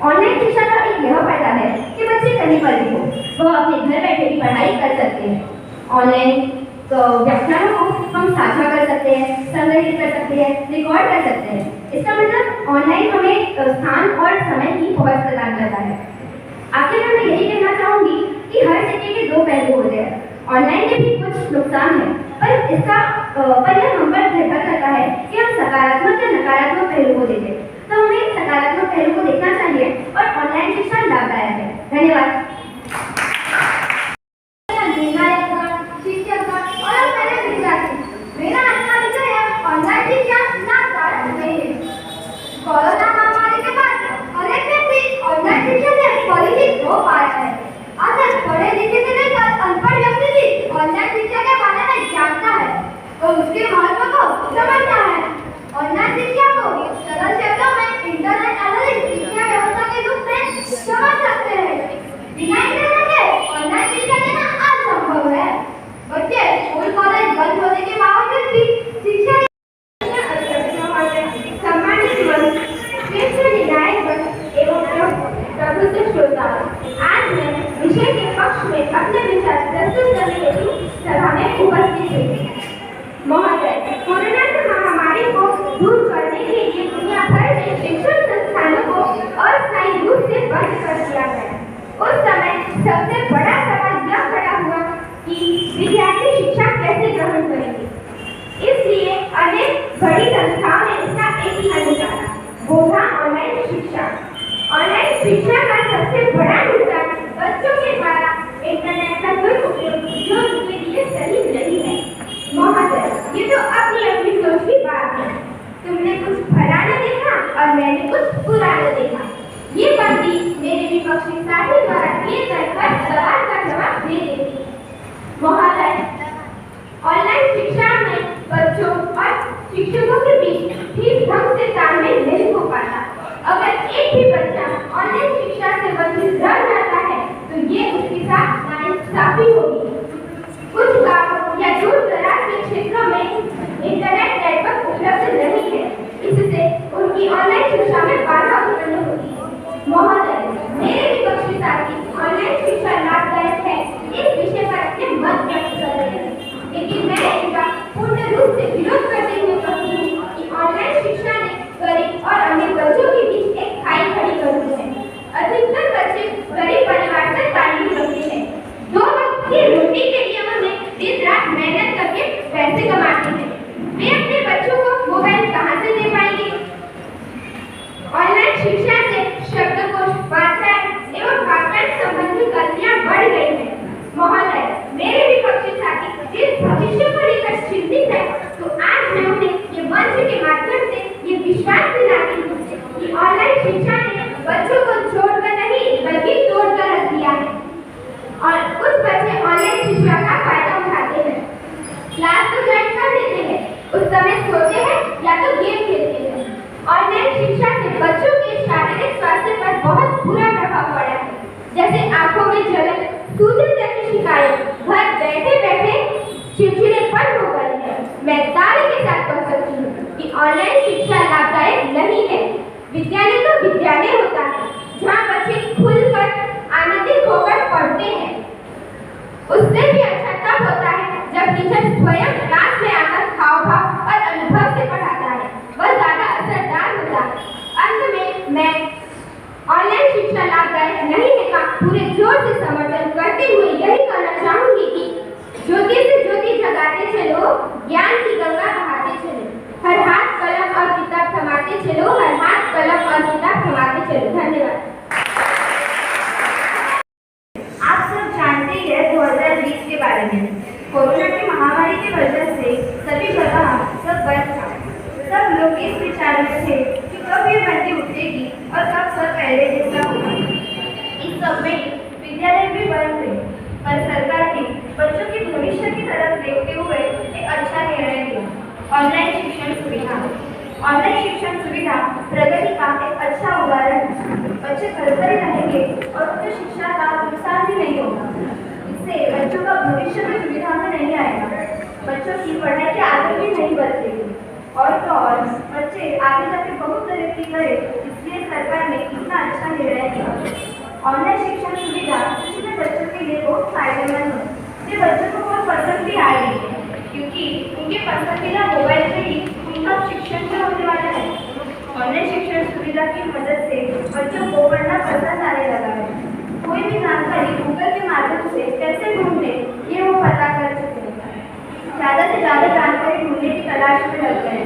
ऑनलाइन शिक्षा का एक यह फायदा है कि बच्चे कहीं पर भी हो वह अपने घर बैठे भी पढ़ाई कर सकते हैं। ऑनलाइन व्याख्यानों को हम साझा कर सकते हैं, संग्रहित कर सकते हैं, रिकॉर्ड कर सकते हैं। इसका मतलब ऑनलाइन हमें स्थान और समय की पहुंच प्रदान करता है। आखिर में मैं यही कहना चाहूंगी कि हर सिक्के के दो पहलू होते हैं। ऑनलाइन के भी कुछ नुकसान है, पर यह हम पर निर्भर करता है कि हम सकारात्मक या नकारात्मक पहलू को देखें। तो हमें सकारात्मक पहलू को देखना चाहिए और ऑनलाइन शिक्षा लाभदायक है। धन्यवाद। मेरा आज का विषय है ऑनलाइन शिक्षा उस समय सबसे बड़ा सवाल यह खड़ा हुआ कि विद्यार्थी शिक्षा कैसे ग्रहण करेंगे। इसलिए अनेक बड़ी संस्थाओं ने इसका एक ही हल निकाला, वो था ऑनलाइन शिक्षा। ऑनलाइन शिक्षा का सबसे बड़ा नुकसान बच्चों के द्वारा इंटरनेट का दुरुपयोग जो उनके लिए सही नहीं है। महोदय, ये तो अपनी अपनी सोच की बात है। तुमने कुछ भला न देखा और मैंने कुछ बुरा न देखा। ये पंक्ति मेरे विपक्षी साथी द्वारा किए गए हर सवाल का जवाब दे देती। महोदय, ऑनलाइन शिक्षा में बच्चों और शिक्षकों के बीच ठीक ढंग से तालमेल नहीं हो पाता। अगर एक भी बच्चा ऑनलाइन शिक्षा से वंचित रह जाता है तो ये उसके साथ नाइंसाफी होगी। कुछ गांवों या दूर दराज के क्षेत्रों में इंटरनेट नेटवर्क उपलब्ध नहीं है, इससे उनकी ऑनलाइन शिक्षा में बाधा उत्पन्न होती है। महोदय, मेरे विपक्षी साथी ऑनलाइन शिक्षा लाभदायक है इस विषय पर अपने मत व्यक्त कर रहे हैं, लेकिन मैं इनका पूर्ण रूप से विरोध करते हुए कहती हूँ कि ऑनलाइन शिक्षा ने गरीब और अमीर बच्चों के बीच एक खाई खड़ी कर दी है। अधिकतर बच्चे गरीब परिवार से ताल्लुक रखते हैं। 2 वक्त की रोटी के लिए उन्हें दिन रात मेहनत करके पैसे कमाते हैं। वे अपने बच्चों को मोबाइल कहाँ से दे पाएंगे। ऑनलाइन शिक्षा से शब्दकोश, व्याकरण एवं व्याकरण संबंधी गलतियाँ बढ़ गई हैं। महोदय, मेरे विपक्षी साथी जिस भविष्य को लेकर चिंतित है तो आज मैं उन्हें ये मंच के माध्यम से ये विश्वास दिलाती हूँ कि ऑनलाइन शिक्षा ने बच्चों को छोड़कर नहीं बल्कि तोड़कर रख दिया है और कुछ बच्चे ऑनलाइन शिक्षा का फायदा उठाते हैं। क्लास तो ज्वाइन कर लेते हैं, उस समय सोते हैं या तो गेम खेलते हैं। ऑनलाइन शिक्षा से बच्चों के शारीरिक स्वास्थ्य पर बहुत बुरा प्रभाव पड़ा है, जैसे आंखों में जलन, सूजन जैसी शिकायत घर बैठे बैठे चिड़चिड़ेपन हो गए हैं। मैं दावे के साथ कह सकती हूँ कि ऑनलाइन शिक्षा लाभदायक नहीं है। विद्यालय तो विद्यालय होता है जहाँ बच्चे खुलकर आनंदित होकर पढ़ते हैं। उससे भी अच्छा तब होता है जब टीचर स्वयं क्लास में आकर हाव भाव और अनुभव से पढ़ाता है, वह ज्यादा असरदार होता है। अंत में मैं ऑनलाइन शिक्षा लाभदायक नहीं है का पूरे जोर से समर्थन करते हुए यही कहना चाहूंगी कि ज्योति से ज्योति जगाते चलो, ज्ञान की गंगा बहाते चलो, हर हाथ कलम और किताब थमाते चलो, हर हाथ कलम और किताब थमाते चलो। धन्यवाद। आप सब जानते ही हैं 2020 के बारे में। कोरोना की महामारी की वजह से सभी जगह सब बंद था। सब लोग इस विचार में थे कि कब ये मंदी उठेगी और कब सब पहले जैसा होगा। इस सब में विद्यालय भी बंद थे, पर सरकार ने बच्चों के भविष्य की तरफ देखते हुए एक अच्छा निर्णय लिया, ऑनलाइन शिक्षण सुविधा। ऑनलाइन शिक्षण सुविधा प्रगति का एक अच्छा उदाहरण है। बच्चे घर पर ही रहेंगे और उच्च शिक्षा का नुकसान भी नहीं होगा। इससे बच्चों का भविष्य भी सुविधा में नहीं आएगा, बच्चों की पढ़ाई की आदत भी नहीं बदलेगी और तो और बच्चे आगे जाके बहुत तरक्की करें, इसलिए सरकार ने इतना अच्छा निर्णय लिया। ऑनलाइन शिक्षण सुविधा पिछले बच्चों के लिए बहुत फायदेमंद है। ये बच्चों को बहुत पसंद भी आ रही है क्योंकि उनके पसंदीदा मोबाइल से ही उनका शिक्षण भी होने वाला है। ऑनलाइन शिक्षण सुविधा की मदद से बच्चों को पढ़ना पसंद आने लगा है। कोई भी जानकारी गूगल के माध्यम से कैसे ढूंढे ये वो पता कर चुके हैं। ज़्यादा से ज़्यादा जानकारी ढूंढने की तलाश में लग गए।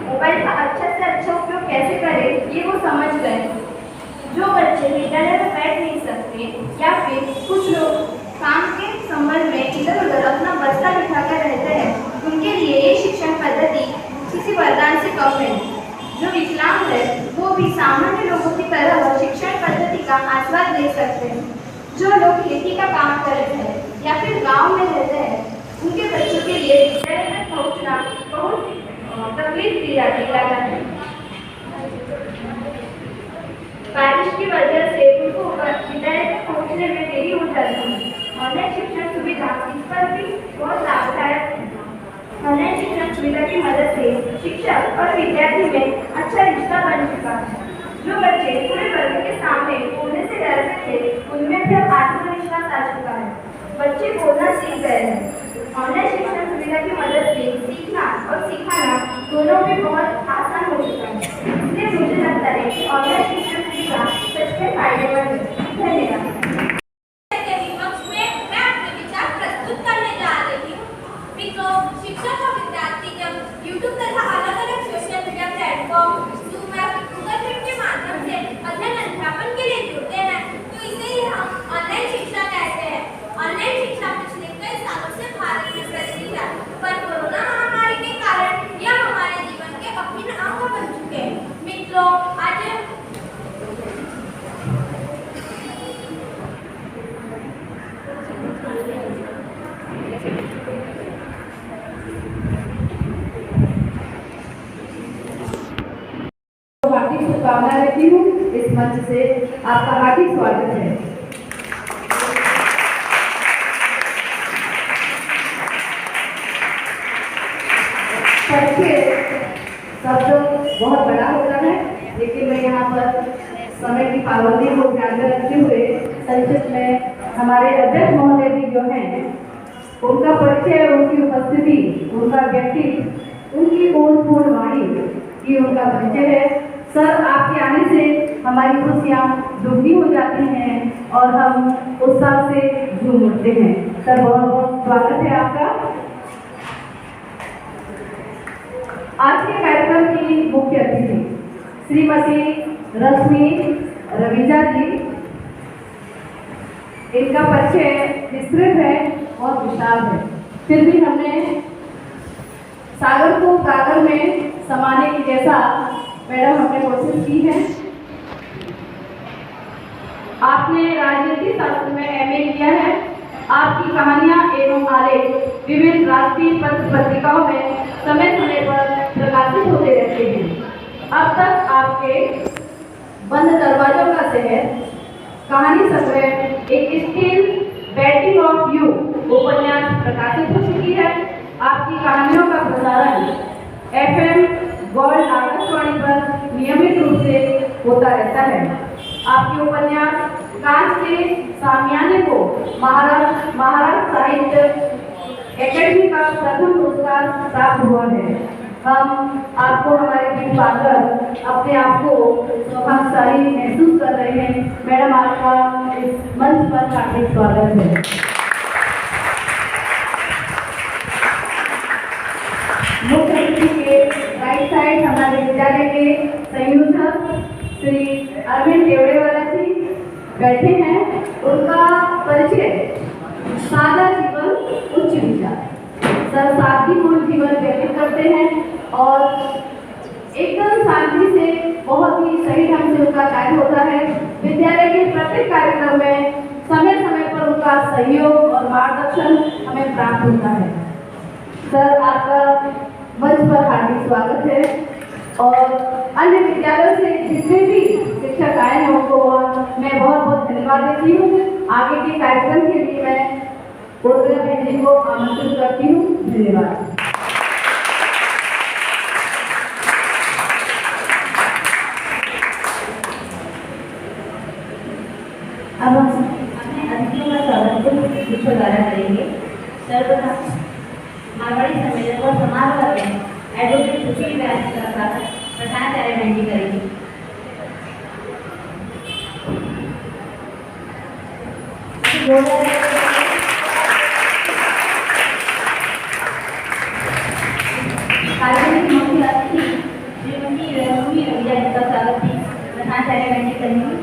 मोबाइल का अच्छा से अच्छा उपयोग कैसे करें ये वो समझ गए। जो बच्चे विद्यालय में बैठ नहीं सकते या फिर कुछ लोग काम के संबंध में इधर उधर अपना बस्ता बिठाकर रहते हैं, उनके लिए ये शिक्षण पद्धति किसी वरदान से कम है। जो विकलांग है वो भी सामान्य लोगों की तरह शिक्षण पद्धति का आस्वाद ले सकते हैं। जो लोग खेती का काम करते हैं या फिर गांव में रहते हैं, उनके बच्चों के लिए विद्यालय तक पहुंचना बहुत तकलीफ दी जाती है। बारिश की वजह से उनको विद्यालय तक पहुंचने में देरी हो जाती है। ऑनलाइन शिक्षण सुविधा इस पर भी बहुत लाभदायक है। ऑनलाइन शिक्षण सुविधा की मदद से शिक्षक और विद्यार्थी में अच्छा रिश्ता बन चुका है। जो बच्चे पूरे वर्ग के सामने बोलने से डरते थे, उनमें भी अब आत्मविश्वास आ चुका है। बच्चे बोलना सीख गए हैं। ऑनलाइन शिक्षण सुविधा की मदद से सीखना और सिखाना दोनों भी बहुत आसान हो चुका है। इसलिए मुझे लगता है कि ऑनलाइन शिक्षण सुविधा सच में फायदेमंद है। धन्यवाद। शुभकामना देती हूँ। इस मंच से आपका हार्दिक स्वागत है। परिचय शब्द बहुत बड़ा होता है, लेकिन मैं यहाँ पर समय की पाबंदी को ध्यान में रखते हुए संक्षिप्त में हमारे अध्यक्ष महोदय जी जो हैं उनका परिचय, उनकी उपस्थिति, उनका व्यक्तित्व, उनकी ओजपूर्ण वाणी की उनका परिचय है। सर, आपके आने से हमारी खुशियाँ दुगनी हो जाती हैं और हम उत्साह से झूम उठते हैं। सर, बहुत बहुत स्वागत है आपका। आज के कार्यक्रम की मुख्य अतिथि श्रीमती रश्मि रवीजा जी। इनका परिचय विस्तृत है और विशाल है, फिर भी हमने सागर को कागर में समाने की जैसा मैडम हमने कोशिश की है। आपने राजनीति शास्त्र में एमए किया है। आपकी कहानियां एवं आलेख विभिन्न राष्ट्रीय पत्र पत्रिकाओं में समय समय पर प्रकाशित होते रहते हैं। अब तक आपके बंद दरवाजों का शहर, कहानी संग्रह, एक स्टिल बैटिंग ऑफ यू उपन्यास प्रकाशित हो चुकी है। आपकी कहानियों का प्रसारण FM गोल्ड आकाशवाणी पर नियमित रूप से होता रहता है। आपके उपन्यास कांच के सामियाने को महाराष्ट्र साहित्य एकेडमी का प्रथम पुरस्कार प्राप्त हुआ है। हम आपको हमारे बीच पाकर अपने आप को सौभाग्यशाली महसूस कर रहे हैं। मैडम, आपका इस मंच पर हार्दिक स्वागत है। मुख्य अतिथि के राइट साइड हमारे विद्यालय के संयोजक श्री अरविंद टेवड़ेवाला जी बैठे हैं। उनका परिचय सादा जीवन उच्च विचार। सर सादगीपूर्ण जीवन व्यतीत करते हैं और एकदम शांति से बहुत ही सही ढंग से उनका कार्य होता है। विद्यालय के प्रत्येक कार्यक्रम में समय समय पर उनका सहयोग और मार्गदर्शन हमें प्राप्त होता है। सर, आपका मंच पर हार्दिक स्वागत है और अन्य विद्यालयों से जितने भी शिक्षक आए हैं उनको मैं बहुत बहुत धन्यवाद देती हूँ। आगे के कार्यक्रम के लिए मैं उर्मिला बहन जी को आमंत्रित करती हूँ। धन्यवाद। अब हम अपने अतिथियों का स्वागत शिक्षक द्वारा करेंगे। सर्वप्रथम मारवाड़ी सम्मेलन और समारोह में एडवोकेट सुशील व्यास का स्वागत प्रधानाचार्य बहन जी करेंगे। कार्यक्रम मुख्य अतिथि श्रीमती रश्मि रवीजा जी का स्वागत प्रधानाचार्य बहन जी करेंगे।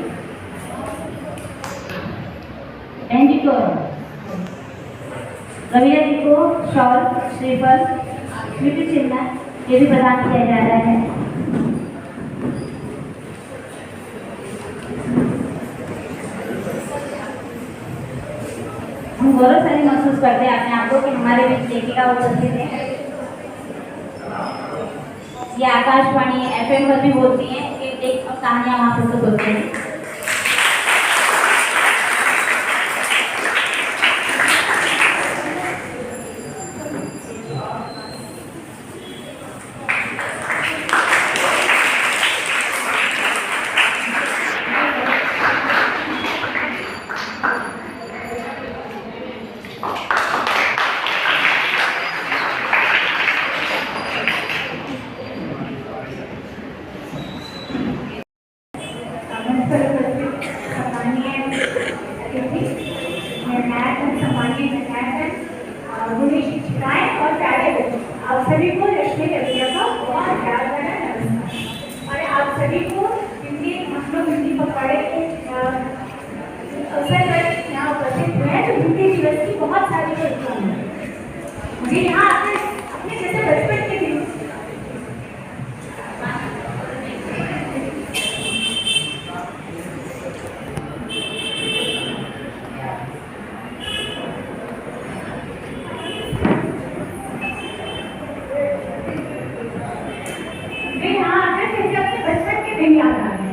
बहन जी को रवीजा जी को शॉल, श्रीफल, स्मृति चिन्ह ये भी प्रदान किया जा रहा है। हम गौरवशाली महसूस करते हैं अपने आप को कि हमारे बीच लेखिका उपस्थित है। ये आकाशवाणी FM पर भी बोलती हैं कि एक कहानियाँ वहाँ प्रस्तुत होती हैं। आप सभी को रश्मि रवीजा का बहुत प्यार भरा नमस्कार। और आप सभी को हिंदी, हम लोग हिंदी पखवाड़े के अवसर पर यहाँ उपस्थित हुए हैं, तो हिंदी दिवस की बहुत सारी शुभकामनाएं। मुझे यहाँ आकर अपने जैसे बचपन के दिन याद आ रहे हैं।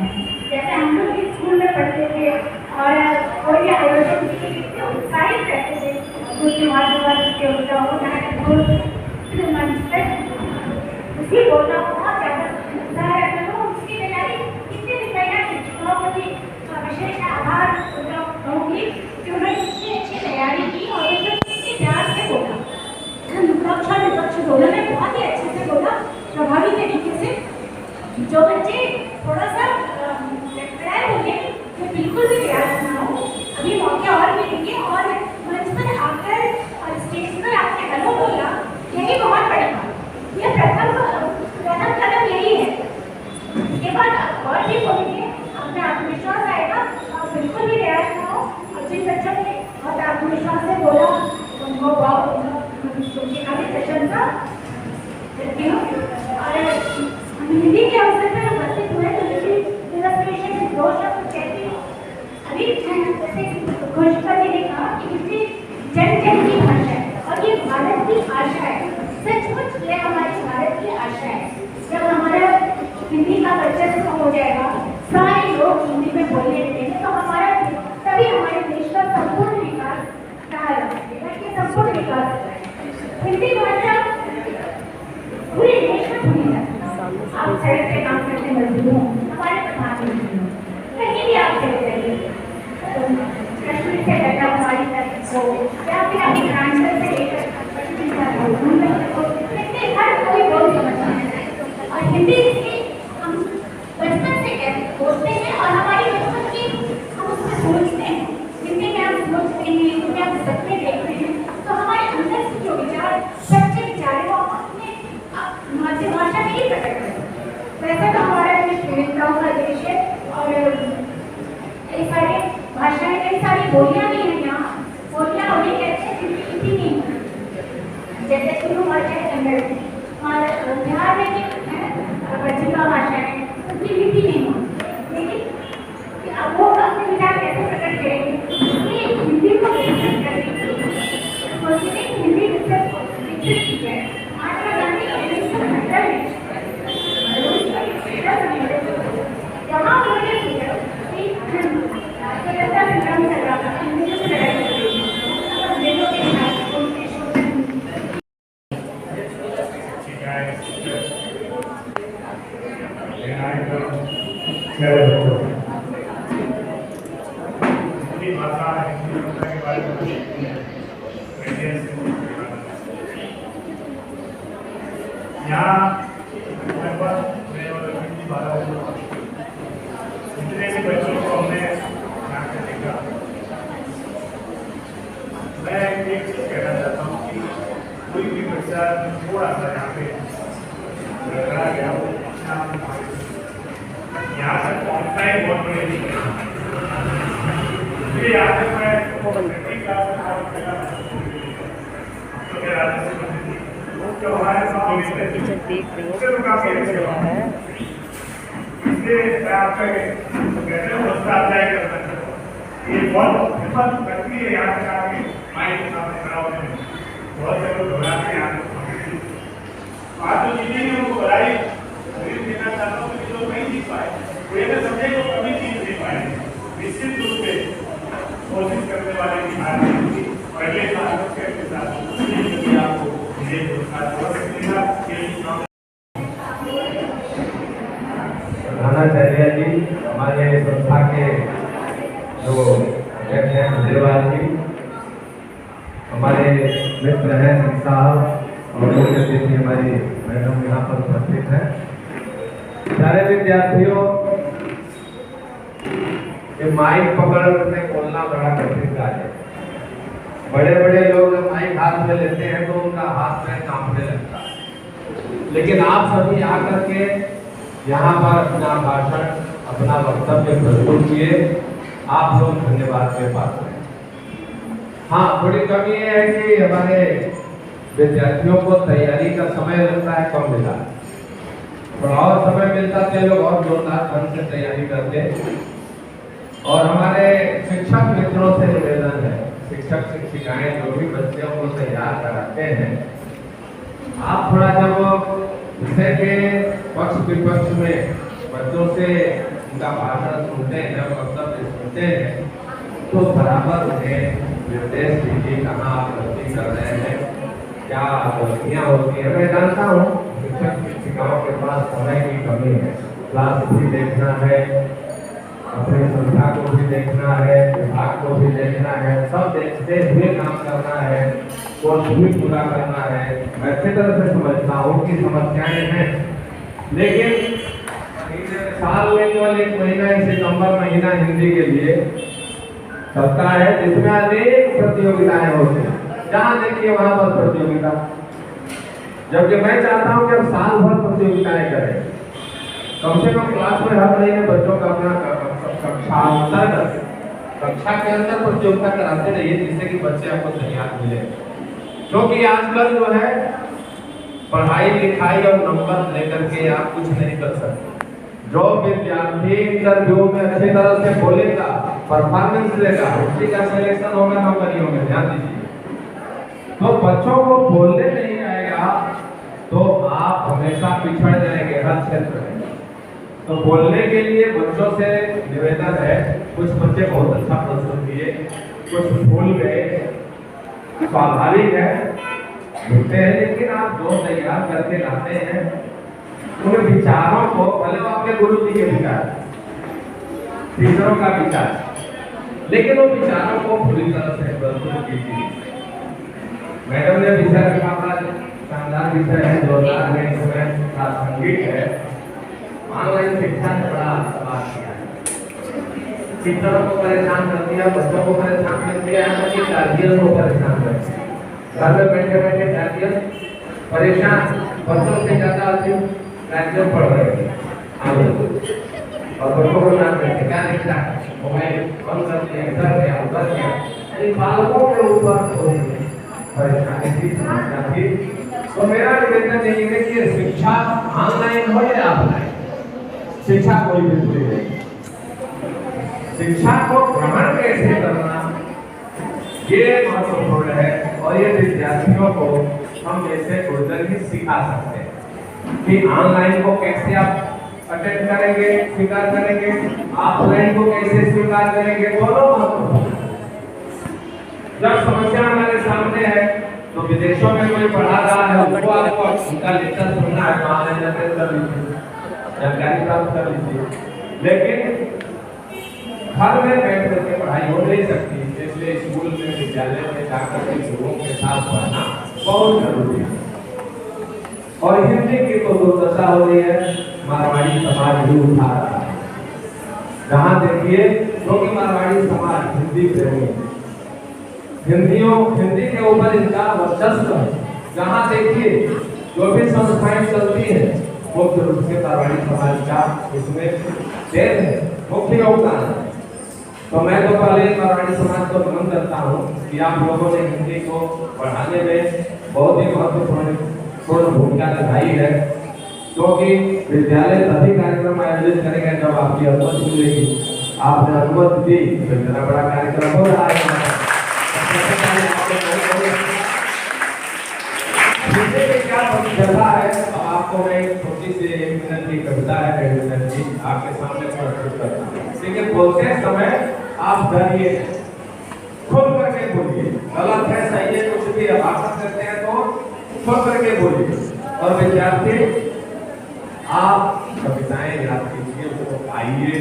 के बाद के होता हो मंच पर उसी बोलना बहुत ज़्यादा उत्साह रहता है। उसकी तैयारी कितने दिन तैयारी बहुत विशेष आभार कहूँगी कि उन्होंने इतनी अच्छी तैयारी की और इतने प्यार से बोला। विपक्ष और विपक्ष दोनों ने बहुत ही अच्छे से बोला, प्रभावी तरीके से। जो बच्चे थोड़ा सा तैयार हो गए वो बिल्कुल भी तैयार ना हो, अभी मौके और मिलेंगे और मंच पर आकर और स्टेज पर आपने हेलो बोला, यही बहुत बड़ी बात। यह प्रथम कदम यही है। इसके बाद आप और भी बोलेंगे, अपने आत्मविश्वास आएगा, आप बिल्कुल भी तैयार ना हो। और जिन बच्चों ने बहुत आत्मविश्वास से बोला उनको बहुत उनकी काफ़ी प्रशंसा करती हूँ। और हिंदी के अवसर पर उपस्थित हुए तो में दो शब्द कहती हूँ। अभी जैसे घोषपा जी ने कहा कि हिंदी जन जन की भाषा है और ये भारत की आशा है। सचमुच ये हमारी भारत की आशा है। जब हमारा हिंदी का वर्चस्व हो जाएगा, सारे लोग हिंदी में बोलने लगेंगे, तो हमारा तभी हमारे देश का संपूर्ण विकास कहा जा सकेगा कि संपूर्ण विकास हिंदी भाषा पूरे देश में भूली जाती है। आप सड़क पे काम करते मजदूर हो, हमारे प्रधानमंत्री हो, कहीं भी आप चले जाइए, कश्मीर से कन्याकुमारी तक हो या फिर अपनी हिमाचल से लेकर हर कोई बोल समझता है। और हिंदी इसकी हम बचपन से बोलते हैं और हमारी बचपन की हम उसमें सोचते हैं, हिंदी में हम सोचते हैं, हिंदी में हम सपने देखते हैं, तो हमारे अंदर से जो विचार सच्चे विचार है वो अपने मातृभाषा में ही प्रकट करते हैं। वैसे तो हमारा देश विविधताओं का देश है और कई सारी भाषाएं, कई सारी बोलियां भी हैं यहाँ। बोलियां उन्हें कहते हैं जिनकी लिपि नहीं है, जैसे कुल्लू भाषा है कन्नड़ और बिहार में भी पश्चिमा भाषा है, उनकी लिपि नहीं है। लेकिन अब वो अपने विचार कैसे प्रकट करेंगे, हिंदी को विकसित करने के लिए हिंदी विकसित की जाए। महात्मा गांधी 1970 में जहाँ उन्होंने पूछा कि स्वतंत्रता संग्राम चल रहा था, अंग्रेजों से लड़ाई चल रही थी, अंग्रेजों के खिलाफ उनके शोषण यहाँ लगभग मैं और रविंद्र जी 12 इतने से बच्चों को हमने यहाँ से देखा। मैं एक चीज़ कहना चाहता हूँ कि कोई भी बच्चा थोड़ा सा यहाँ पे लगा गया हो, यहाँ तक पहुँचना ही बहुत बड़ी चीज़ है। यहाँ तक मैं क्लास तो हमारे देख रहे हो इसलिए मैं आपका कहते हैं हौसला अफजाई करना चाहता हूँ। ये बहुत हिम्मत करती है यहाँ से आके माइक के सामने खड़ा होने में, बहुत से लोग घबराते हैं यहाँ आज तो जीतेंगे उनको बधाई देना चाहता हूँ कि जो नहीं जीत पाए वो ये समझे को कभी जीत नहीं पाए। निश्चित रूप से कोशिश करने वाले की हार नहीं थी। पहले साल के साथ आपको प्रधानाचार्य जी, हमारे संस्था के जो अध्यक्ष हैं खंडेलवाल जी, हमारे मित्र हैं सिंह साहब और मुख्य अतिथि हमारी मैडम यहाँ पर उपस्थित हैं। सारे विद्यार्थियों, ये माइक पकड़ने बोलना बड़ा कठिन कार्य है। बड़े बड़े लोग जब माइक हाथ में लेते हैं तो उनका हाथ में कांपने लगता है, लेकिन आप सभी आकर के यहाँ पर अपना भाषण, अपना वक्तव्य प्रस्तुत किए, आप लोग धन्यवाद के पात्र हैं। हाँ, थोड़ी कमी ये है कि हमारे विद्यार्थियों को तैयारी का समय लगता है कम मिला, थोड़ा और समय मिलता तो लोग और जोरदार ढंग से तैयारी करते। और हमारे शिक्षक मित्रों से निवेदन है, शिक्षक शिक्षिकाएं जो भी बच्चों को तैयार कराते हैं, आप थोड़ा जब विषय के पक्ष विपक्ष में बच्चों से उनका भाषण सुनते हैं, वक्तव्य सुनते हैं, तो बराबर उन्हें निर्देश दीजिए कहाँ आप गलती कर रहे हैं, क्या गलतियाँ होती हैं। मैं जानता हूँ शिक्षक शिक्षिकाओं के पास समय की कमी है, क्लास भी देखना है, अपनी संस्था को भी देखना है, विभाग को भी देखना है, सब देखते हुए काम करना है, कोर्स भी पूरा करना है। मैं अच्छी तरह से समझता हूँ कि समस्याएं हैं, लेकिन साल में केवल एक महीना सितंबर महीना हिंदी के लिए चलता है, जिसमें अनेक प्रतियोगिताएं होती हैं। जहाँ देखिए वहाँ पर प्रतियोगिता, जबकि मैं चाहता हूँ कि हम साल भर प्रतियोगिताएं करें। कम से कम क्लास में हर महीने बच्चों का अपना कक्षा के अंदर प्रतियोगिता कराते रहिए, जिससे कि बच्चे आपको तैयार मिले। क्योंकि आजकल जो है पढ़ाई लिखाई और नंबर लेकर के आप कुछ नहीं कर सकते। जो विद्यार्थी इंटरव्यू में अच्छी तरह से बोलेगा, परफॉर्मेंस देगा, उसी का सिलेक्शन होगा नौकरियों में। ध्यान दीजिए, तो बच्चों को बोलने नहीं आएगा तो आप हमेशा पिछड़ जाएंगे हर क्षेत्र में। तो बोलने के लिए बच्चों से निवेदन है, कुछ बच्चे बहुत अच्छा प्रदर्शन किए, कुछ भूल गए, स्वाभाविक है, भूलते हैं, लेकिन आप जो तैयार करके लाते हैं उन विचारों को, भले वो आपके गुरु जी के विचार, टीचरों का विचार, लेकिन वो विचारों को पूरी तरह से प्रस्तुत कीजिए। मैडम ने विषय रखा, बड़ा शानदार विषय है, जोरदार है, इसमें प्रासंगिक है। ऑनलाइन शिक्षा ने बड़ा सवाल किया है, टीचरों को परेशान कर दिया, बच्चों को परेशान कर दिया है, बच्चे गार्जियन को परेशान कर दिया। घर में बैठे बैठे गार्जियन परेशान, बच्चों से ज्यादा गार्जियन पढ़ रहे हैं और बच्चों को ना करते क्या लिखता है, मोबाइल बंद कर दिया, इधर गया उधर गया। बालकों के ऊपर परेशानी थी, समस्या थी। तो मेरा निवेदन यही है कि शिक्षा ऑनलाइन हो या ऑफलाइन, शिक्षा कोई भी दूरी नहीं। शिक्षा को ग्रहण कैसे करना ये महत्वपूर्ण है, और ये विद्यार्थियों को हम जैसे गुरुजन ही सिखा सकते हैं कि ऑनलाइन को कैसे आप अटेंड करेंगे, स्वीकार करेंगे, ऑफलाइन को कैसे स्वीकार करेंगे, दोनों महत्वपूर्ण। जब समस्या हमारे सामने है तो विदेशों में कोई पढ़ा रहा है, उसको आपको उनका लेक्चर सुनना है, ऑनलाइन अटेंड कर लीजिए, जानकारी प्राप्त कर लीजिए। लेकिन घर में बैठ करके पढ़ाई हो नहीं सकती, इसलिए स्कूल में, विद्यालय में जाकर के गुरुओं के साथ पढ़ना बहुत जरूरी है। और हिंदी की तो दुर्दशा हो रही है, मारवाड़ी समाज भी उठा रहा है। जहाँ देखिए, क्योंकि मारवाड़ी समाज हिंदी प्रेमी, हिंदी के ऊपर इनका वर्चस्व है। जहाँ देखिए जो भी संस्थाएं चलती हैं, मुख्य रूप से मारवाड़ी समाज का इसमें देन है, मुख्य योगदान है। तो मैं तो पहले मारवाड़ी समाज को नमन करता हूँ कि आप लोगों ने हिंदी को बढ़ाने में बहुत ही महत्वपूर्ण भूमिका निभाई है, क्योंकि विद्यालय तभी कार्यक्रम आयोजित करेगा जब आपकी अनुमति मिलेगी। आपने अनुमति दी तो इतना बड़ा कार्यक्रम हो रहा है। क्या प्रतिष्ठा है, अब आपको मैं छोटी सी 1 मिनट की कविता है, 1.5 मिनट की आपके सामने प्रस्तुत करता हूँ। लेकिन बोलते समय आप डरिए, खुद करके बोलिए, गलत है सही है कुछ भी भाषण करते हैं तो खुद करके बोलिए। और विद्यार्थी आप कविताएं याद कीजिए, उसको आइए,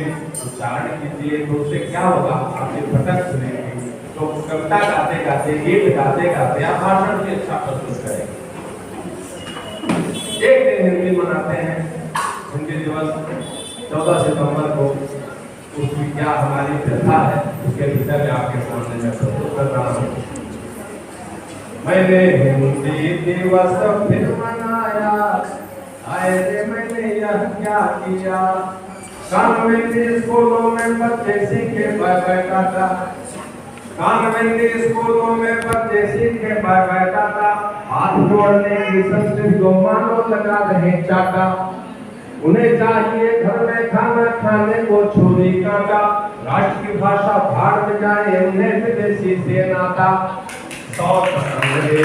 उच्चारण कीजिए, तो उससे क्या होगा, आपके भटक सुनेंगे। तो कविता गाते गाते, गीत गाते गाते आप भाषण भी अच्छा प्रस्तुत करेंगे। एक दिन हिंदी मनाते हैं, हिंदी दिवस 14 सितंबर को, उसकी क्या हमारी व्यथा है उसके विषय में आपके सामने मैं प्रस्तुत कर रहा हूँ। मैंने हिंदी दिवस फिर मनाया, आए रे मैंने यह क्या किया, कॉन्वेंट स्कूलों में बच्चे सीखे बाय बाय टाटा, कॉन्वेंट स्कूलों में बच्चे सीखे बाय बाय टाटा, हाथ जोड़ने की संस्कृति को मानो लगा रहे चाटा, उन्हें चाहिए घर में खाना खाने को छुरी काटा, राष्ट्र की भाषा भाड़ में जाए उन्हें विदेशी से नाता, मैंने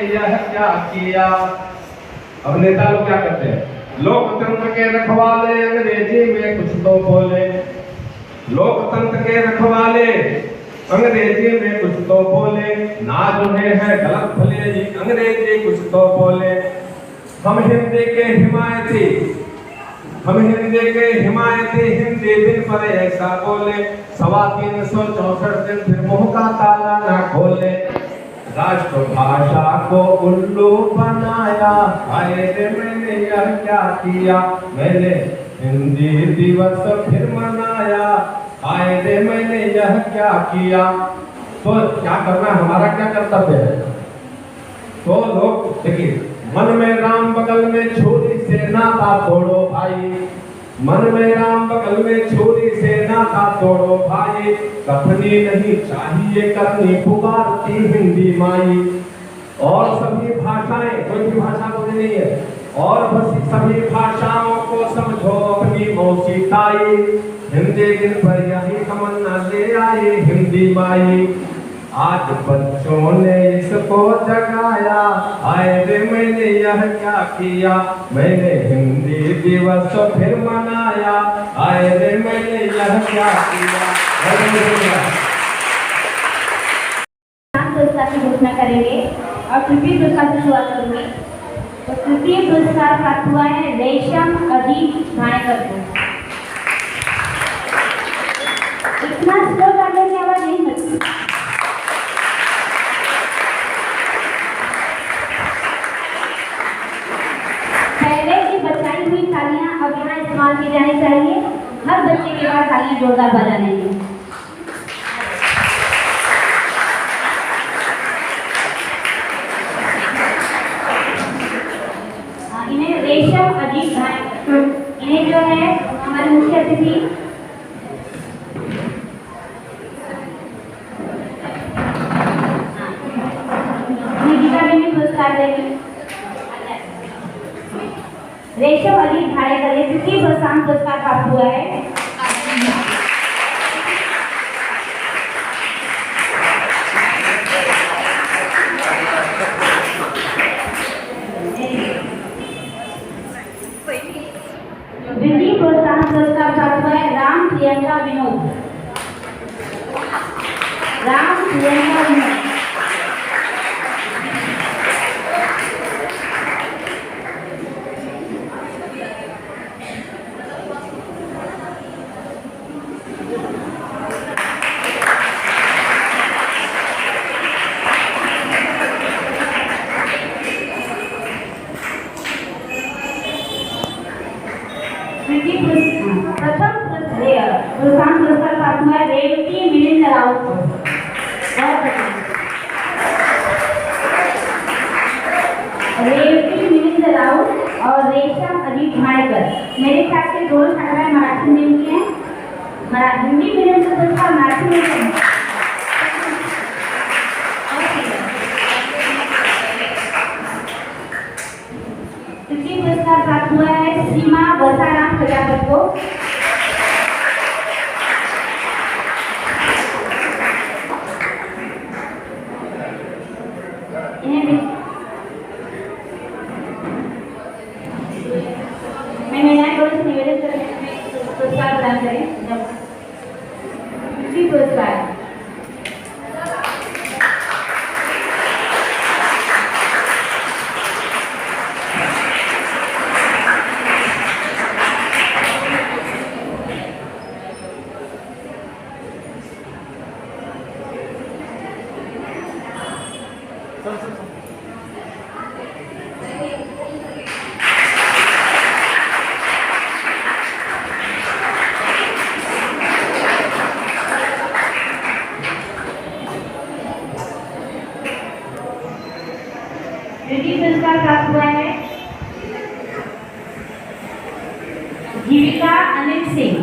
यह क्या किया। अब नेता लोग क्या करते हैं, लोकतंत्र के रखवाले अंग्रेजी में कुछ तो बोले, लोकतंत्र के रखवाले अंग्रेजी में कुछ तो बोले, ना जुड़े हैं गलत भले जी अंग्रेजी कुछ तो बोले। हम हिंदी के हिमायती, हम हिंदी के हिमायती, हिंदी दिन पर ऐसा बोले, 364 दिन फिर मुंह का ताला ना खोले। राष्ट्रभाषा को उल्लू बनाया, हाय रे मैंने यह क्या किया, मैंने हिंदी दिवस फिर मनाया, हाय रे मैंने यह क्या किया। तो क्या करना, हमारा क्या कर्तव्य है? तो लोग देखिए, मन में राम बगल में छुरी से नाता तोड़ो भाई, मन में राम बगल में छुरी से नाता तोड़ो भाई, कथनी नहीं चाहिए करनी पुकारती हिंदी माई। और सभी भाषाएं, कोई भी भाषा बोली नहीं है, और सभी भाषाओं को समझो अपनी मौसी ताई, हिंदी दिन पर यही तमन्ना ले आए हिंदी माई। आज बच्चों ने इसको जगाया, आए रे मैंने यह क्या किया, मैंने हिंदी दिवस फिर मनाया, आए रे मैंने यह क्या किया। पुरस्कार की घोषणा करेंगे और तृतीय पुरस्कार से शुरुआत करूंगी। तो तृतीय पुरस्कार प्राप्त हुआ है रेशम अजीत भाणेकर को। इतना स्लो गाने की आवाज नहीं होती। पहले की बचाई हुई तालियां अब यहाँ इस्तेमाल की जानी चाहिए। हर बच्चे के बाद तालियां जोरदार बजाने हैं। इन्हें रेशम अजीत भाणेकर, इन्हें जो है हमारे मुख्य अतिथि पुरस्कार देंगे। रेशम अजीत भाणेकर ने तृतीय प्रोत्साहन पुरस्कार प्राप्त हुआ है। द्वितीय प्रोत्साहन पुरस्कार प्राप्त हुआ है राम प्रियंका विनोद। राम प्रियंका विनोद प्रथम प्रोत्साहन पुरस्कार प्राप्त हुआ है रेवती मिलिंद राउत को। रेवती मिलिंद राउत और रेशम अजीत भाणेकर, मेरे ख्याल से दोनों छात्राएं मराठी मीडियम की हैं। हिंदी मीडियम से पुरस्कार मराठी मीडियम। तृतीय पुरस्कार प्राप्त हुआ है सीमा वसाराम प्रजापति को। मैं महिलाएं लोगों से निवेदन करते हैं पुरस्कार प्रदान करें। तृतीय पुरस्कार तृतीय पुरस्कार प्राप्त हुआ है जीविका अनिल सिंह।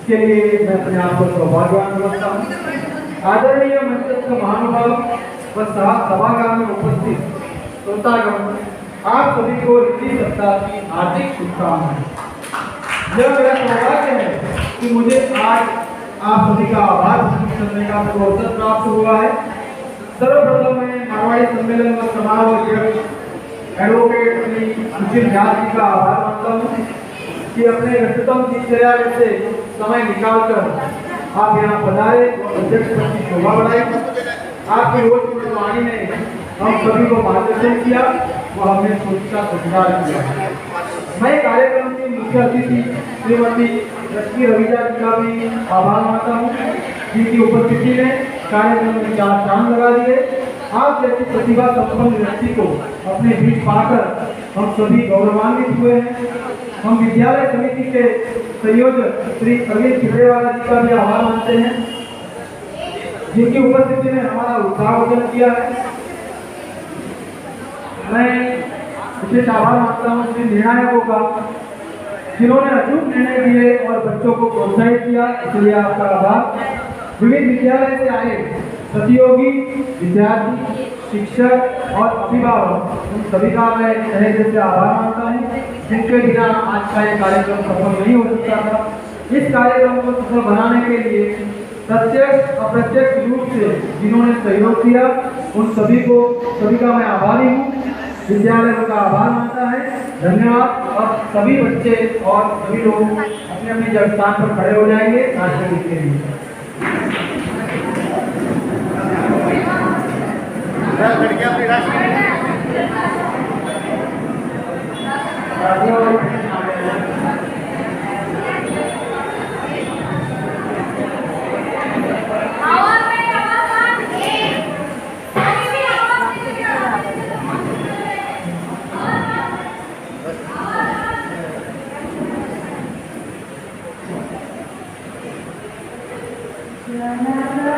इसके लिए मैं अपने आप को सौभाग्यवान समझता हूँ। आदरणीय मंच महानुभाव व सभागार में उपस्थित श्रोतागण, आप सभी को हिंदी सप्ताह की हार्दिक शुभकामनाएं। यह मेरा सौभाग्य है कि मुझे आज आप सभी का आभार करने का अवसर प्राप्त हुआ है। सर्वप्रथम मैं मारवाड़ी सम्मेलन व समारोह अध्यक्ष एडवोकेट श्री सुशील झा जी का आभार मानता हूँ कि अपने व्यस्ततम दिनचर्या में से समय निकालकर आप यहाँ पधारे और अध्यक्ष पद की शोभा बढ़ाई। आपकी रोज की वाणी ने हम सभी को मार्गदर्शन किया व हमने सोच का सुधार किया। मैं कार्यक्रम की मुख्य अतिथि श्रीमती लक्ष्मी रविजा जी का भी आभार मानता हूँ, जिनकी उपस्थिति ने कार्यक्रम में चार चांद लगा दिए। आप जैसी प्रतिभा संपन्न व्यक्ति को अपने बीच पाकर हम सभी गौरवान्वित हुए हैं। हम विद्यालय समिति के संयोजक श्री अरविंद खिलरेवाला जी का भी आभार मानते हैं, जिनकी उपस्थिति ने हमारा उत्साहवर्धन किया है। मैं विशेष आभार मानता हूँ श्री निर्णायकों का, जिन्होंने अचूक निर्णय दिए और बच्चों को प्रोत्साहित किया, इसलिए आपका आभार। विभिन्न विद्यालय से आए प्रतियोगी, विद्यार्थी, शिक्षक और अभिभावक, उन सभी का मैं तहे दिल से आभार मानता हूँ, जिनके बिना आज का ये कार्यक्रम सफल नहीं हो सकता था। इस कार्यक्रम को सफल बनाने के लिए प्रत्यक्ष अप्रत्यक्ष रूप से जिन्होंने सहयोग किया, उन सभी का मैं आभारी हूँ। विद्यालय का आभार मानता है। धन्यवाद। और सभी बच्चे और सभी लोग अपने अपने जब स्थान पर खड़े हो जाएंगे नाश्ते के लिए। La la la